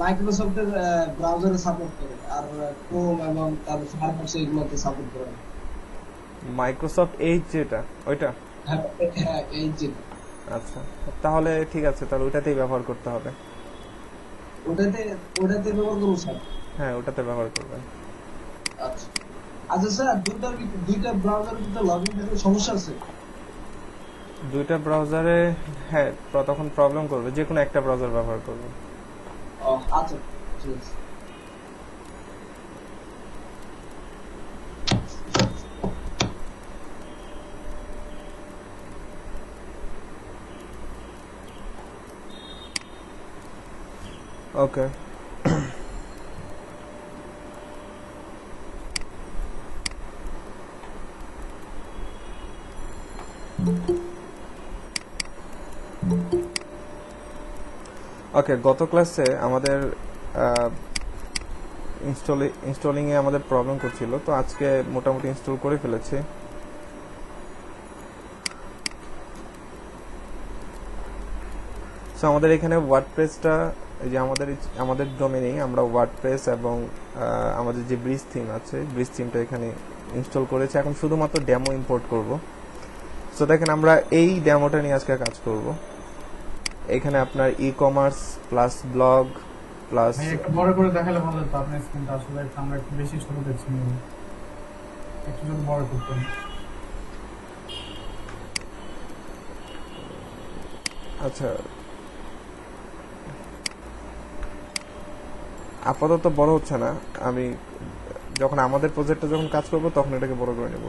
মাইক্রোসফটের ব্রাউজারে সাপোর্ট করে আর ক্রোম এবং তারপর ফায়ারফক্স এগুলোতে সাপোর্ট করে না। মাইক্রোসফট এইচ যেটা ওইটা। হ্যাঁ, হ্যাঁ, এই যে আচ্ছা, তাহলে ঠিক আছে, তাহলে ওইটাতেই ব্যবহার করতে হবে। ওটাতে ওটাতে ব্যবহার করবো স্যার। হ্যাঁ, ওটাতে ব্যবহার করবেন। আচ্ছা, আচ্ছা স্যার, দুইটা ব্রাউজারের ভিতরে লগ ইন থাকলে সমস্যা আছে? দুইটা ব্রাউজারে, হ্যাঁ, তখন প্রবলেম করবে, যে কোনো একটা ব্রাউজার ব্যবহার করবেন। ও আচ্ছা, ঠিক আছে। ওকে, ওকে। গত ক্লাসে আমাদের ইনস্টলিং এ আমাদের প্রবলেম করছিল, তো আজকে মোটামুটি ইনস্টল করে ফেলেছি। সো আমাদের এখানে ওয়ার্ডপ্রেসটা, এই যে আমাদের ডোমেনেই আমরা ওয়ার্ডপ্রেস এবং আমাদের যে ব্রিজ থিম আছে, ব্রিজ থিমটা এখানে ইনস্টল করেছি। এখন শুধুমাত্র ডেমো ইম্পোর্ট করব। সো দেখেন, আমরা এই ডেমোটা নিয়ে আজকে কাজ করব। এখানে আপনার e commerce plus blog plus, ভাই একটু বড় করে দেখালে ভালো হতো। আপনার স্ক্রিনটা আসলে আমরা একটু বেশি ছোট দেখছি, একটু যদি বড় করতেন। আচ্ছা, আপাতত বড় হচ্ছে না। আমি যখন আমাদের প্রজেক্টটা যখন কাজ করব তখন এটাকে বড় করে নেব।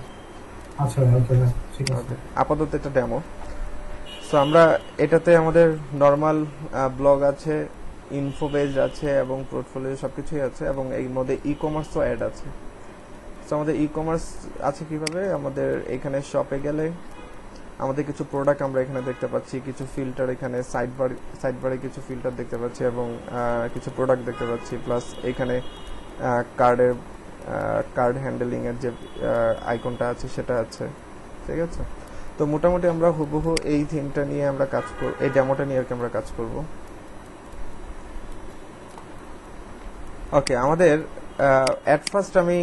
আচ্ছা ওকে, ঠিক আছে। ওকে, আপাতত এটা ডেমো। সো আমরা এটাতে আমাদের নর্মাল ব্লগ আছে, ইনফো পেজ আছে এবং পোর্টফোলিও সবকিছুই আছে, এবং এর মধ্যে ই কমার্সও অ্যাড আছে। সো আমাদের ই কমার্স আছে কিভাবে, আমাদের এখানে শপে গেলে আমাদের কিছু প্রোডাক্ট আমরা এখানে দেখতে পাচ্ছি, কিছু ফিল্টার এখানে সাইড বারে কিছু ফিল্টার দেখতে পাচ্ছি এবং কিছু প্রোডাক্ট দেখতে পাচ্ছি, প্লাস এখানে কার্ড হ্যান্ডেলিং এর যে আইকনটা আছে সেটা আছে। ঠিক আছে, তো মোটামুটি আমরা হুবহু এই থিমটা নিয়ে আমরা কাজ করব, এই ডেমোটা নিয়ে আর কি আমরা কাজ করব। ওকে, আমাদের অ্যাট ফার্স্ট আমি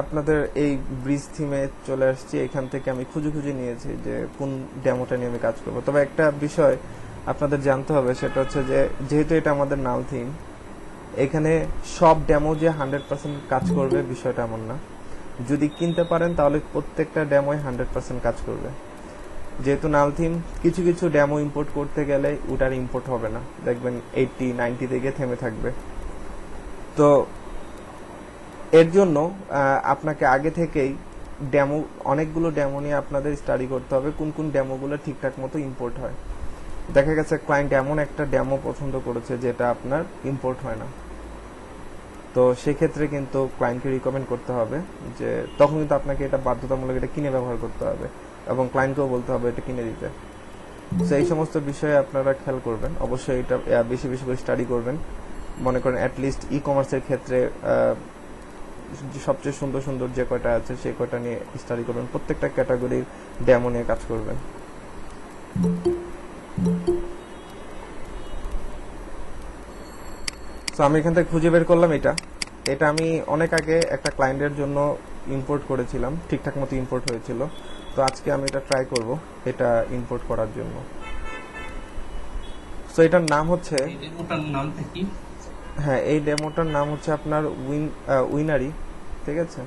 আপনাদের এই ব্রিজ থিমে চলে আসছি। এখান থেকে আমি খুঁজে খুঁজে নিয়েছি যে কোন ডেমোটা নিয়ে আমি কাজ করব। তবে একটা বিষয় আপনাদের জানতে হবে, সেটা হচ্ছে যে যেহেতু এটা আমাদের নাল থিম, এখানে সব ডেমো যে 100% কাজ করবে বিষয়টা এমন না। যদি কিনতে পারেন তাহলে প্রত্যেকটা ডেমোই 100% কাজ করবে। যেহেতু নাল থিম, কিছু কিছু ডেমো ইম্পোর্ট করতে গেলে ওটার ইম্পোর্ট হবে না, দেখবেন 80-90 থেকে থেমে থাকবে। তো এর জন্য আপনাকে আগে থেকেই অনেকগুলো ডেমো নিয়ে আপনাদের স্টাডি করতে হবে, কোন কোন ডেমোগুলো ঠিকঠাক মতো ইম্পোর্ট হয়। দেখা গেছে ক্লায়েন্ট এমন একটা ডেমো পছন্দ করেছে যেটা আপনার ইম্পোর্ট হয় না, তো সেক্ষেত্রে কিন্তু ক্লায়েন্টকে রিকমেন্ড করতে হবে যে তখন কিন্তু আপনাকে এটা বাধ্যতামূলক এটা কিনে ব্যবহার করতে হবে, এবং ক্লায়েন্টকেও বলতে হবে এটা কিনে দিতে। তো এই সমস্ত বিষয়ে আপনারা খেয়াল করবেন, অবশ্যই এটা বেশি বেশি করে স্টাডি করবেন। মনে করেন অ্যাটলিস্ট ই কমার্সের ক্ষেত্রে সবচেয়ে সুন্দর সুন্দর যে কয়টা আছে সেই কয়টা নিয়ে স্টাডি করবেন, প্রত্যেকটা ক্যাটাগরির ডেমো নিয়ে কাজ করবেন। তো আমি এখান থেকে খুঁজে বের করলাম এটা আমি অনেক আগে একটা ক্লায়েন্টের জন্য ইম্পোর্ট করেছিলাম, ঠিকঠাক মতো ইম্পোর্ট হয়েছিল। তো আজকে আমি এটা ট্রাই করব এটা ইম্পোর্ট করার জন্য। তো এটার নাম হচ্ছে, এই ডেমোটার নামটা কি? হ্যাঁ, এই ডেমোটার নাম হচ্ছে আপনার উইনারি। ঠিক আছে,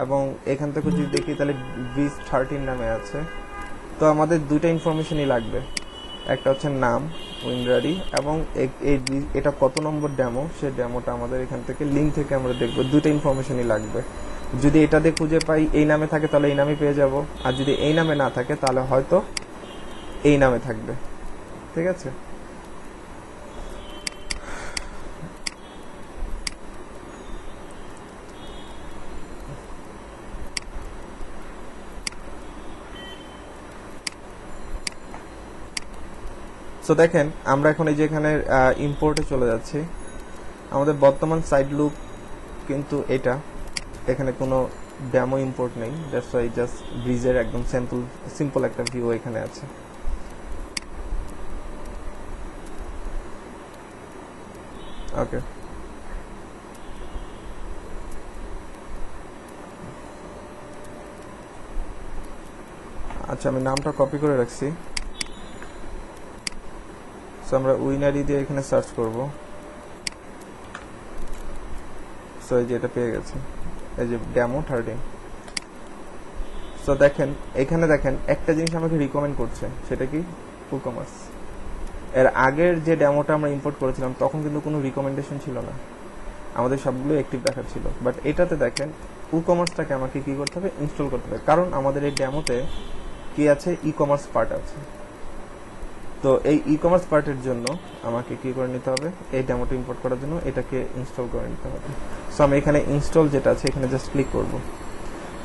এবং এখান থেকে যদি দেখি তাহলে ব্রিজ 13 নামে আছে। তো আমাদের দুইটা ইনফরমেশনই লাগবে, একটা হচ্ছে নাম উইনারি, এবং এটা কত নম্বর ডেমো সেই ডেমোটা আমাদের এখান থেকে লিঙ্ক থেকে আমরা দেখবো। দুইটা ইনফরমেশনই লাগবে। যদি এটা দিয়ে খুঁজে পাই এই নামে থাকে তাহলে এই নামে পেয়ে যাব, আর যদি এই নামে না থাকে তাহলে হয়তো এই নামে থাকবে। ঠিক আছে, সো দেখেন আমরা এখন এই যে এখানে ইম্পোর্টে চলে যাচ্ছি। আমাদের বর্তমান সাইড লুক কিন্তু এটা, এখানে কোনো ডেমো ইম্পোর্ট নেই, দ্যাটস ওয়াই জাস্ট ব্রিজের একদম সিম্পল একটা ভিউ এখানে আছে। ওকে আচ্ছা আমি নামটা কপি করে রাখছি সো আমরা উইনারি দিয়ে এখানে সার্চ করব সো এই যে এটা পেয়ে গেছে এই যে ডেমো 13 সো দেখেন এখানে দেখেন একটা জিনিস আমাকে রিকমেন্ড করছে সেটা কি WooCommerce এর আগের যে ডেমোটা আমরা ইম্পোর্ট করেছিলাম তখন কিন্তু কোনো রিকমেন্ডেশন ছিল না আমাদের সবগুলো অ্যাক্টিভ দেখাচ্ছিল বাট এটাতে দেখেন WooCommerceটাকে আমাকে কি করতে হবে ইনস্টল করতে হবে কারণ আমাদের এই ডেমোতে কি আছে ই-কমার্স পার্ট আছে তো এই ই-কমার্স পার্টের জন্য আমাকে কি করে নিতে হবে এই ডেমোটা ইম্পোর্ট করার জন্য এটাকে ইনস্টল করে নিতে হবে সো আমি এখানে ইনস্টল যেটা আছে এখানে জাস্ট ক্লিক করব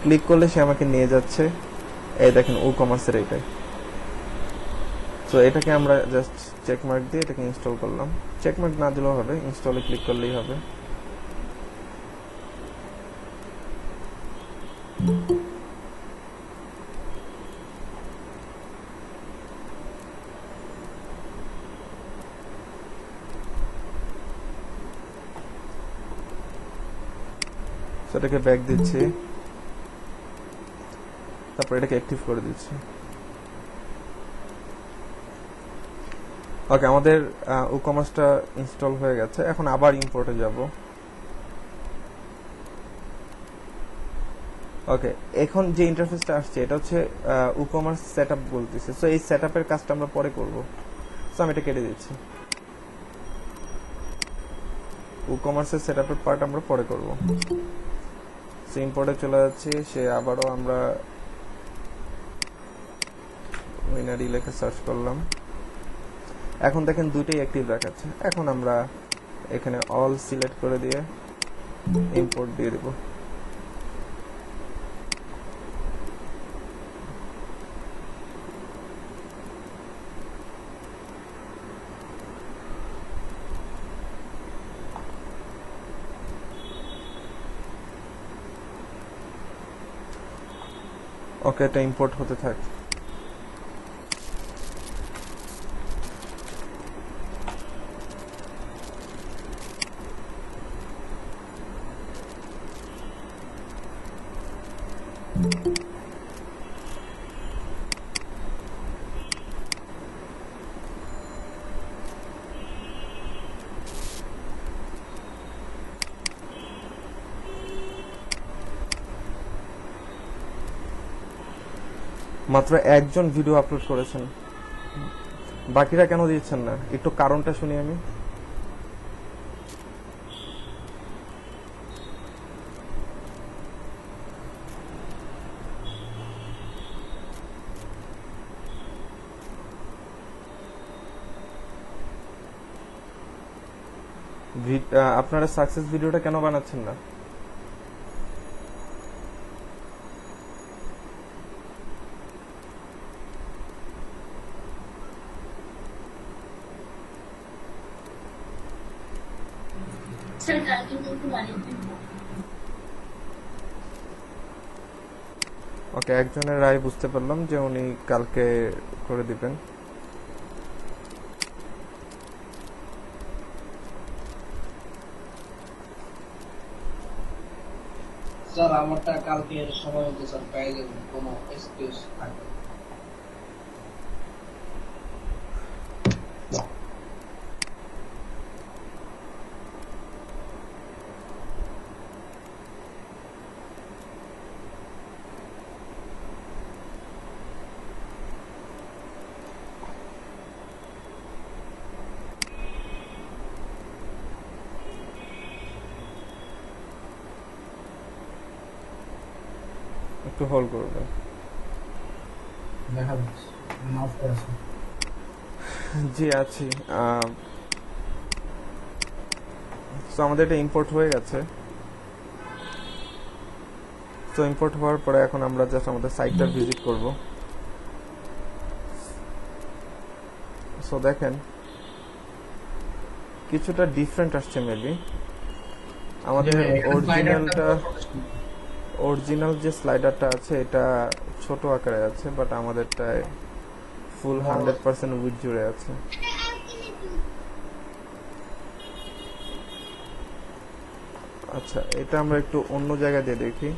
ক্লিক করলে সে আমাকে নিয়ে যাচ্ছে এই দেখেন WooCommerce-এর এইটাই সো এটাকে আমরা জাস্ট চেক মার্ক দিয়ে এটাকে ইনস্টল করলাম চেক মার্ক না দিলেও হবে ইনস্টলে ক্লিক করলেই হবে সেটাকে ব্যাক দিচ্ছি তারপর এটাকে অ্যাক্টিভ করে দিচ্ছি ওকে আমাদের WooCommerce-টা ইনস্টল হয়ে গেছে এখন আবার ইম্পোর্টে যাব ওকে এখন যে ইন্টারফেসটা আসছে এটা হচ্ছে WooCommerce সেটআপ বলতেছে সো এই সেটআপের কাজটা আমরা পরে করব সো আমি এটা কেটে দিচ্ছি WooCommerce-এর সেটআপের পার্ট আমরা পরে করব সো ইম্পোর্টে চলে যাচ্ছি সে আবারও আমরা উইনারি লিখে সার্চ করলাম এখন দেখেন দুইটাই অ্যাক্টিভ দেখাচ্ছে এখন আমরা এখানে অল সিলেক্ট করে দিয়ে ইম্পোর্ট দিয়ে দেব ওকে এটা ইম্পোর্ট হতে থাক মাত্র একজন ভিডিও আপলোড করেছেন বাকিরা কেন দিচ্ছেন না একটু কারণটা শুনি আমি আপনারা সাকসেস ভিডিওটা কেন বানাচ্ছেন না ওকে একজনের রায় বুঝতে পারলাম যে উনি কালকে করে দিবেন স্যার আমারটা কালকে সময় মতো স্যার পেয়ে যাবেন কোনো এক্সকিউজ থাকবে একটু হোল্ড করবেন দেখা যাচ্ছে মাফ আছে জি আছি সো আমাদের এটা ইম্পোর্ট হয়ে গেছে সো ইম্পোর্ট হওয়ার পরে এখন আমরা জাস্ট আমাদের সাইটটা ভিজিট করব সো দেখেন কিছুটা ডিফারেন্ট আসছে মেবি আমাদের অরিজিনাল যে স্লাইডারটা আছে এটা ছোট আকারে আছে বাট আমাদেরটায় ফুল 100% উইডথ জুড়ে আছে আচ্ছা, এটা কি একটু বড় করতে হবে? ওকে একজনের রায় বুঝতে পারলাম যে উনি কালকে করে দিবেন হ্যাঁ, আচ্ছা, এটা আমরা একটু অন্য জায়গা দিয়ে দেখি।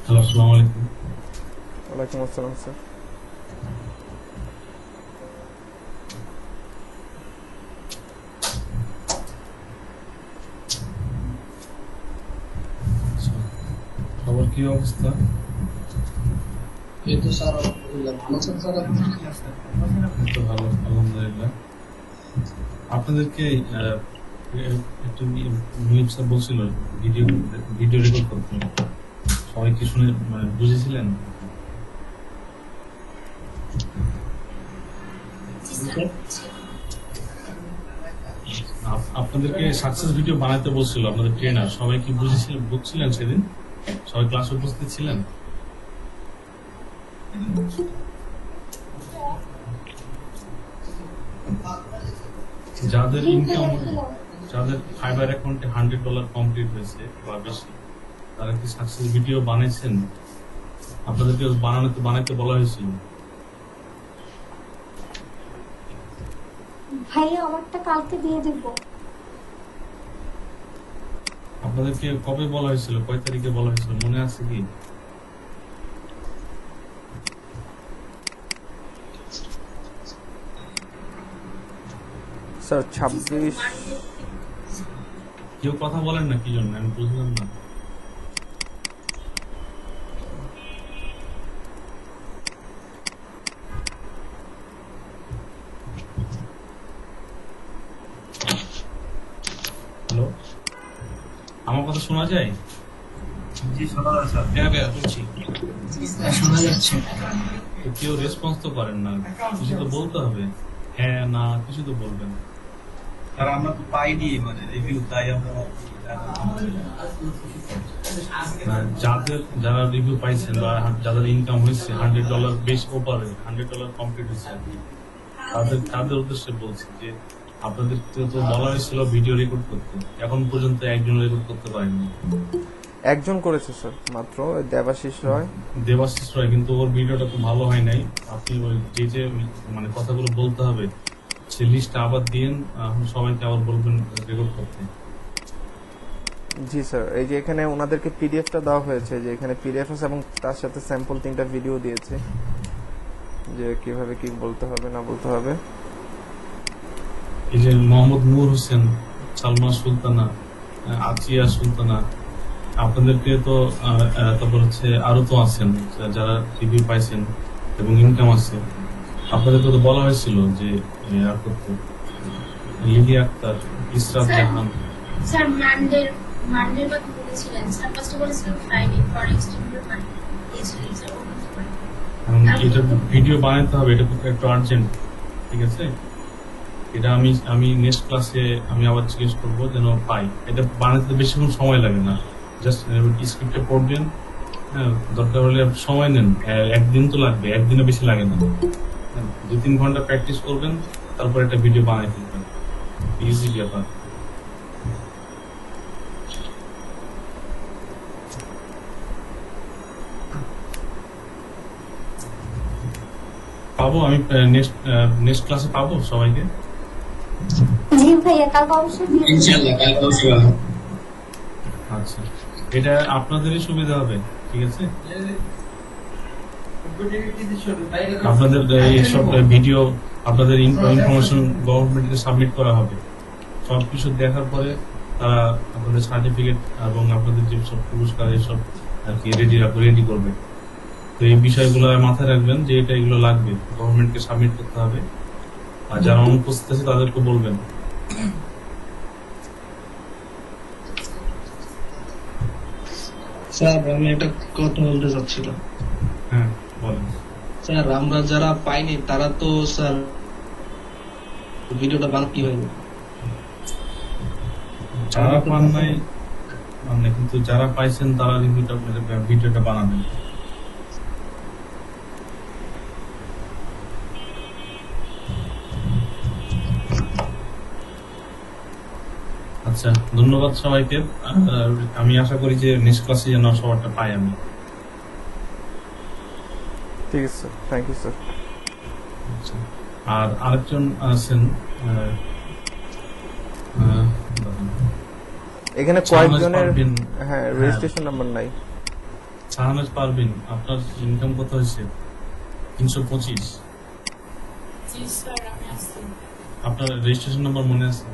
হ্যালো, আসসালামু আলাইকুম। ওয়ালাইকুম আসসালাম স্যার। খবর কি অবস্থা? এই তো স্যার আলহামদুলিল্লাহ ভালো আছেন স্যার আপনি? এই তো ভালো, আলহামদুলিল্লাহ। আপনাদেরকে একটু মুহিব স্যার বলছিল ভিডিও রেকর্ড করতে, সবাই কি শুনে মানে বুঝেছিলেন? আপনাদেরকে সাকসেস ভিডিও বানাতে বলছিল আপনাদের ট্রেনার, সবাই কি বুঝছিলেন সেদিন? সবাই ক্লাসে উপস্থিত ছিলেন? যাদের ইনকাম, যাদের ফাইবার অ্যাকাউন্টে $100 কমপ্লিট হয়েছে বা বেশি, তারা কি সাকসেস ভিডিও বানাইছেন? আপনাদেরকে বানাইতে বলা হয়েছিল? ভাইয়া আমারটা কালকে দিয়ে দিব। আপনাদেরকে কবে বলা হয়েছিল, কয় তারিখে বলা হয়েছিল, মনে আছে কি? স্যার 26। কেউ কথা বলেন না কি জন্য, আমি বুঝলাম না। হ্যালো, আমার কথা শোনা যায়? জি শোনা যাচ্ছে। হ্যাঁ ভাইয়া, শুনছি। শোনা যাচ্ছে। তো কেউ রেসপন্স তো করেন না, কিছু তো বলতে হবে। হ্যাঁ না কিছু তো বলবেন। আর আমরা তো পাইনি মানে রিভিউ, তাই আমরা যারা রিভিউ পাইছেন বা যাদের ইনকাম হয়েছে $100 বেশি ওপারে, $100 কমপ্লিট হয়েছে আর কি, তাদের উদ্দেশ্যে বলছি যে আপনাদেরকে তো বলা হয়েছিল ভিডিও রেকর্ড করতে, এখন পর্যন্ত একজন রেকর্ড করতে পারেনি। একজন করেছে স্যার মাত্র, দেবাশিস রয়। দেবাশিস রয়, কিন্তু ওর ভিডিওটা খুব ভালো হয় নাই। আপনি ওই যে মানে কথাগুলো বলতে হবে সে লিস্টটা আবার দিন, সবাইকে আবার বলবেন রেকর্ড করতে। জি স্যার, এই যে এখানে ওনাদেরকে পিডিএফটা দেওয়া হয়েছে, যে এখানে পিডিএফ আছে এবং তার সাথে স্যাম্পল 3টা ভিডিও দিয়েছে যে কিভাবে কি বলতে হবে না বলতে হবে। এই যে মোহাম্মদ নূর হোসেন, সালমা সুলতানা, আচিয়া সুলতানা, আপনাদেরকে তো তারপর হচ্ছে আরো তো আছেন যারা রিভিউ পাইছেন এবং ইনকাম আছে, আপনাদেরকে তো বলা হয়েছিল যে করতে। লিলি আক্তার, ইসরাত জাহান। স্যার মানডের কথা বলেছিলেন, স্যার ফার্স্ট বলেছিলেন ফ্রাইডে ফর এক্সটেন্ডেড মানডে দিয়েছিলেন স্যার। এটা ভিডিও বানাতে হবে, এটা একটু আর্জেন্ট, ঠিক আছে? এটা আমি নেক্সট ক্লাসে আমি আবার জিজ্ঞেস করবো যেন পাই। এটা বানাতে বেশিক্ষণ সময় লাগে না, জাস্ট স্ক্রিপ্টে পড়বেন, হ্যাঁ, দরকার হলে সময় নেন, একদিন তো লাগবে, একদিনে বেশি লাগে না, 2-3 ঘন্টা প্র্যাকটিস করবেন, তারপর একটা ভিডিও বানাই ফেলবেন, ইজি ব্যাপার। পাবো আমি নেক্সট ক্লাসে পাবো সবাইকে? জি ভাইয়া কালকে অবশ্যই দিয়ে দিব। ইনশাআল্লাহ কালকে অবশ্যই। আচ্ছা, এটা আপনাদেরই সুবিধা হবে, ঠিক আছে? আপনাদের এইসব ভিডিও, আপনাদের ইনফরমেশন গভর্নমেন্টকে সাবমিট করা হবে, সবকিছু দেখার পরে তারা আপনাদের সার্টিফিকেট এবং আপনাদের যে সব পুরস্কার এসব আর কি রেডি করবে। তো এই বিষয়গুলো মাথায় রাখবেন যে এগুলো লাগবে, গভর্নমেন্টকে সাবমিট করতে হবে, আর যারা অনুপস্থিত আছে তাদেরকে বলবেন। স্যার আমি একটা কথা বলতে চাচ্ছিলাম। হ্যাঁ বলেন। স্যার আমরা যারা পাইনি তারা তো স্যার ভিডিওটা বানাতে কি হয়নি? যারা পান নাই মানে, কিন্তু যারা পাইছেন তারা ভিডিওটা বানাবেন। আচ্ছা, ধন্যবাদ সবাইকে। আমি আশা করি যে নেক্সট ক্লাসে যেন সবারটা পাই আমি। ঠিক আছে স্যার, থ্যাংক ইউ স্যার। আচ্ছা, আর আরেকজন আছেন এখানে শাহনাজ কয়েকজনের পারভীন। হ্যাঁ হ্যাঁ। রেজিস্ট্রেশন নাম্বার নাই। শাহনাজ পারভিন, আপনার ইনকাম কত হয়েছে? 325। জি স্যার, আমি আছি। আপনার রেজিস্ট্রেশন নাম্বার মনে আছে?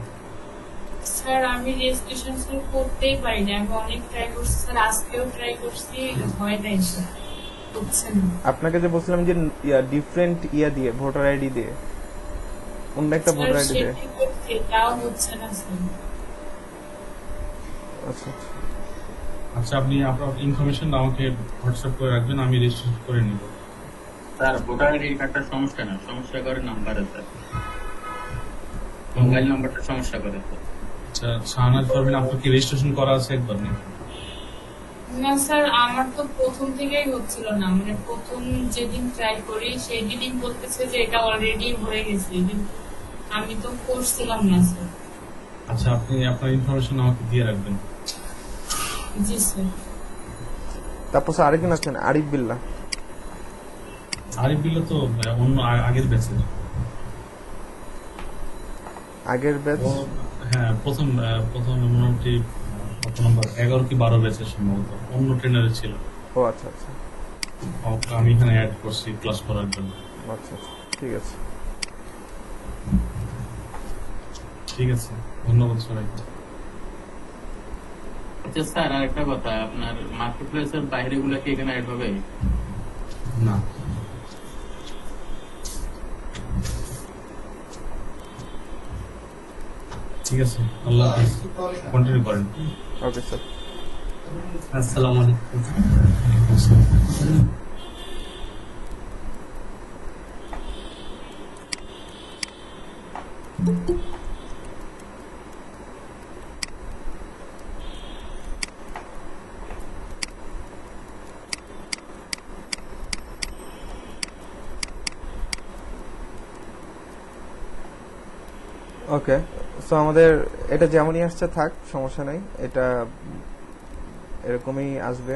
স্যার আমি রেজিস্ট্রেশন স্যার করতেই পারি না, আমি অনেক ট্রাই করছি স্যার, আজকেও ট্রাই করছি, হয় নাই স্যার, হচ্ছে না। আপনাকে যে বলছিলাম যে ডিফারেন্ট দিয়ে ভোটার আইডি দিয়ে, অন্য একটা স্যার ভোটার আইডি দিয়ে। সেটাই করছি, তাও হচ্ছে না স্যার। আচ্ছা আচ্ছা। আচ্ছা, আপনি আপনার ইনফরমেশন আমাকে হোয়াটসঅ্যাপ করে রাখবেন, আমি রেজিস্ট্রেশন করে নিব। স্যার ভোটার আইডি কার্ডটা সমস্যা না, সমস্যা করে নাম্বারে স্যার, মোবাইল নাম্বারটা সমস্যা করে স্যার। আচ্ছা, শাহনাজ পারভিন, আপনার কি রেজিস্ট্রেশন করা আছে একবার নাকি? না স্যার, আমার তো প্রথম থেকেই হচ্ছিল না, মানে প্রথম যেদিন ট্রাই করি সেই দিনই বলতেছে যে এটা অলরেডি হয়ে গেছে, কিন্তু আমি তো করছিলাম না স্যার। আচ্ছা, আপনি আপনার ইনফরমেশন আমাকে দিয়ে রাখবেন। জি স্যার। তারপর স্যার আরেকজন আছেন আরিফ বিল্লাহ। আরিফ বিল্লাহ তো অন্য আগের ব্যাচের। আগের ব্যাচ? হ্যাঁ, প্রথম মোটামুটি কত নম্বর 11 কি 12 ব্যাচের সম্ভবত, অন্য ট্রেনারে ছিল। ও আচ্ছা আচ্ছা ওকে আমি এখানে অ্যাড করছি ক্লাস করার জন্য। আচ্ছা আচ্ছা, ঠিক আছে। ঠিক আছে, ধন্যবাদ সবাইকে। আচ্ছা স্যার, আরেকটা কথা, আপনার মার্কেট প্লেসের বাইরে গুলা কি এখানে অ্যাড হবে? না, ঠিক আছে, আল্লাহ হাফেজ, কন্টিনিউ করেন। Okay sir. আসসালামু আলাইকুম। ওকে, সো আমাদের এটা যেমনই আসছে থাক, সমস্যা নেই, এটা এরকমই আসবে।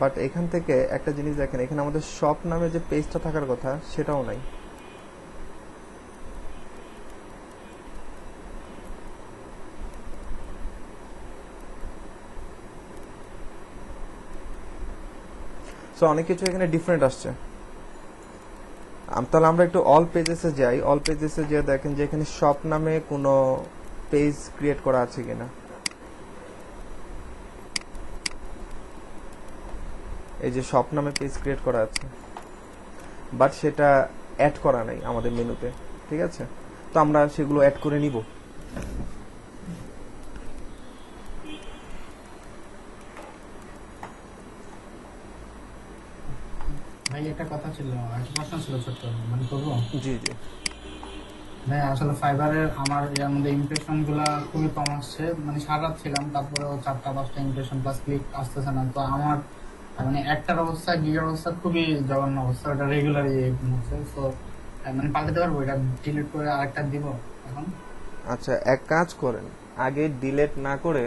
বাট এখান থেকে একটা জিনিস দেখেন, এখানে আমাদের শপ নামে যে পেজটা থাকার কথা সেটাও নাই। সো অনেক কিছু এখানে ডিফারেন্ট আসছে। তাহলে আমরা একটু অল পেজেসে যাই। অল পেজেসে গিয়ে দেখেন যে এখানে শপ নামে কোনো পেজ ক্রিয়েট করা আছে কিনা। এই যে শপ নামে পেজ ক্রিয়েট করা আছে, বাট সেটা অ্যাড করা নাই আমাদের মেনুতে। ঠিক আছে, তো আমরা সেগুলো অ্যাড করে নিব। ভাই একটা কথা ছিল, একটা প্রশ্ন ছিল ছোট্ট, মানে করবো? জি জি। ভাই আসলে ফাইবারের আমার এর মধ্যে ইমপ্রেশন গুলা খুবই কম আসছে, মানে সারা রাত ছিলাম, তারপরেও 4টা-5টা ইমপ্রেশন প্লাস ক্লিক আসতেছে না। তো আমার মানে একটার অবস্থা, গিগের অবস্থা খুবই জঘন্য অবস্থা, ওটা রেগুলারই হচ্ছে। তো মানে পাল্টাতে পারবো, এটা ডিলিট করে আরেকটা দিব এখন? আচ্ছা, এক কাজ করেন, আগে ডিলিট না করে,